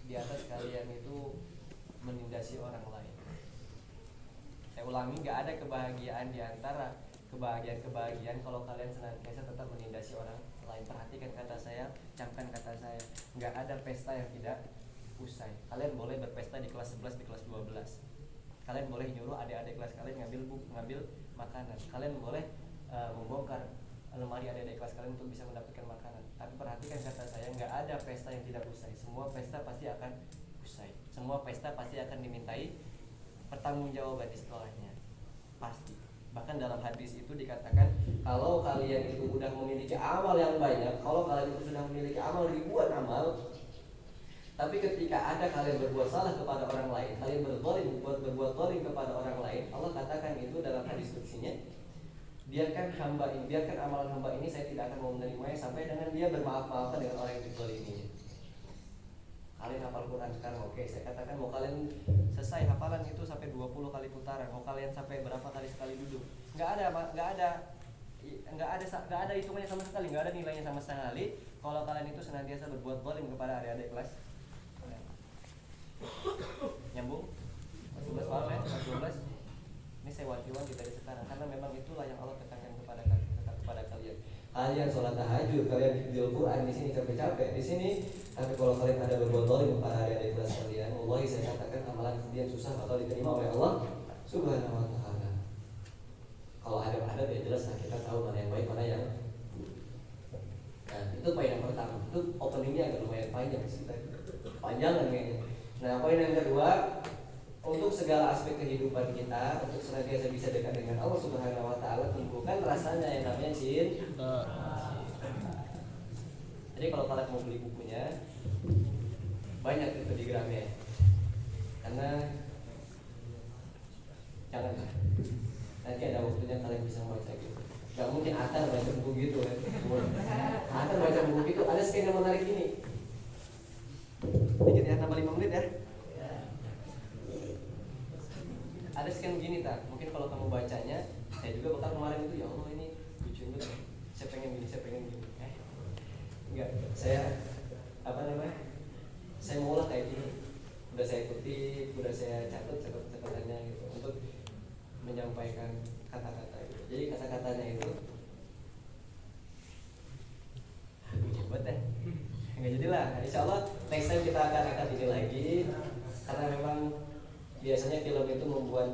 di atas kalian itu menindasi orang lain. Saya ulangi, nggak ada kebahagiaan di antara kebahagiaan kalau kalian senantiasa tetap menindasi orang lain. Perhatikan kata saya, camkan kata saya, nggak ada pesta yang tidak usai. Kalian boleh berpesta di kelas 11, di kelas 12. Kalian boleh nyuruh adik-adik kelas kalian ngambil makanan. Kalian boleh membongkar lemari adik-adik kelas kalian untuk bisa mendapatkan makanan. Tapi perhatikan kata saya, nggak ada pesta yang tidak usai. Semua pesta pasti akan usai. Semua pesta pasti akan dimintai pertanggungjawaban di setelahnya. Pasti. Bahkan dalam hadis itu dikatakan, kalau kalian itu sudah memiliki amal yang banyak, kalau kalian itu sudah memiliki amal ribuan amal, tapi ketika ada kalian berbuat salah kepada orang lain, kalian berbuat zalim kepada orang lain, Allah katakan itu dalam hadis qudsinya, biarkan amalan hamba ini, saya tidak akan mau menerimanya sampai dengan dia bermaaf-maafan dengan orang yang dizaliminya. Kalian hafal Quran sekarang, oke, saya katakan mau kalian selesai hafalan itu sampai 20 kali putaran, mau kalian sampai berapa kali sekali duduk, nggak ada hitungannya sama sekali, nggak ada nilainya sama sekali kalau kalian itu senantiasa berbuat zalim kepada adik-adik kelas. Nyambung? 11 paham ya? 12. Ini saya wanti-wanti dari sekarang, karena memang itulah yang Allah tekankan kepada kalian. Kalian sholat tahajud, kalian hafal Quran di sini capek-capek di sini, tapi kalau kalian ada berbuat zalim kepada adik-adik kelas kalian, wallahi saya katakan amalan kalian susah bakal diterima oleh Allah Subhanahu wa taala. Kalau ada ya jelas lah, kita tahu mana yang baik, mana yang buruk. Nah, itu poin yang pertama. Itu openingnya agak lumayan panjang sih, panjangan kayaknya. Nah, poin yang kedua, untuk segala aspek kehidupan kita, untuk senantiasa bisa dekat dengan Allah Subhanahu wa taala, tumbuhkan rasanya yang namanya cinta. Jadi kalau kalian mau beli bukunya, banyak itu di Gramedia. Karena janganlah, nanti ada waktunya kalian bisa membaca gitu. Gak mungkin Atar baca buku gitu kan. Atar baca buku gitu, ada scan yang menarik ini. Dikit ya, tambah 5 menit ya. Ada scan gini tak, mungkin kalau kamu bacanya, saya juga bakal kemarin itu, ya Allah ini lucu banget, saya pengen gini. Enggak, saya saya maulah kayak gini. Udah saya kutip, udah saya catatannya gitu untuk menyampaikan kata-kata gitu. Jadi kata-katanya itu coba deh. Enggak jadilah. Insyaallah next time kita akan angkat ini lagi, karena memang biasanya film itu membuat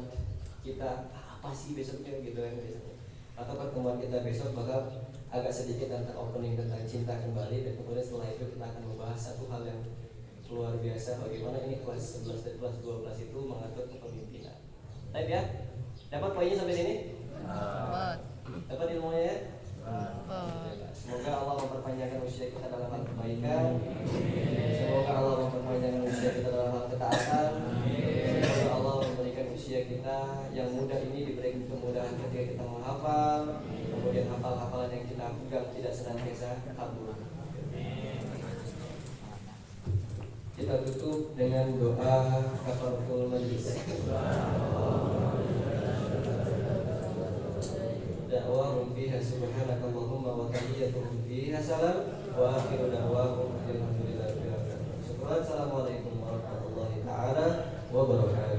kita apa sih besoknya gitu kan biasanya. Atau pertemuan kita besok bakal agak sedikit tentang opening tentang cinta kembali, dan kemudian setelah itu kita akan membahas satu hal yang luar biasa, bagaimana ini kelas 11 dan kelas 12 itu mengatur kepemimpinan. Baik ya? Dapat poinnya sampai sini? Dapat ilmunya ya? Semoga Allah memperpanjangkan usia kita dalam hal kebaikan. Semoga Allah memperpanjangkan usia kita dalam hal ketaatan. Semoga Allah memberikan usia kita yang muda ini diberikan kemudahan ketika kita menghafal, kemudian hafalan yang kita pegang tidak senantiasa kabur. Kita tutup dengan doa kafaratul majlis. Da'wahum fiha subhanakallahumma wa tahiyyatuhum fiha salam wa akhiru da'wahum alhamdulillahi rabbil alamin. Assalamualaikum warahmatullahi taala wabarakatuh.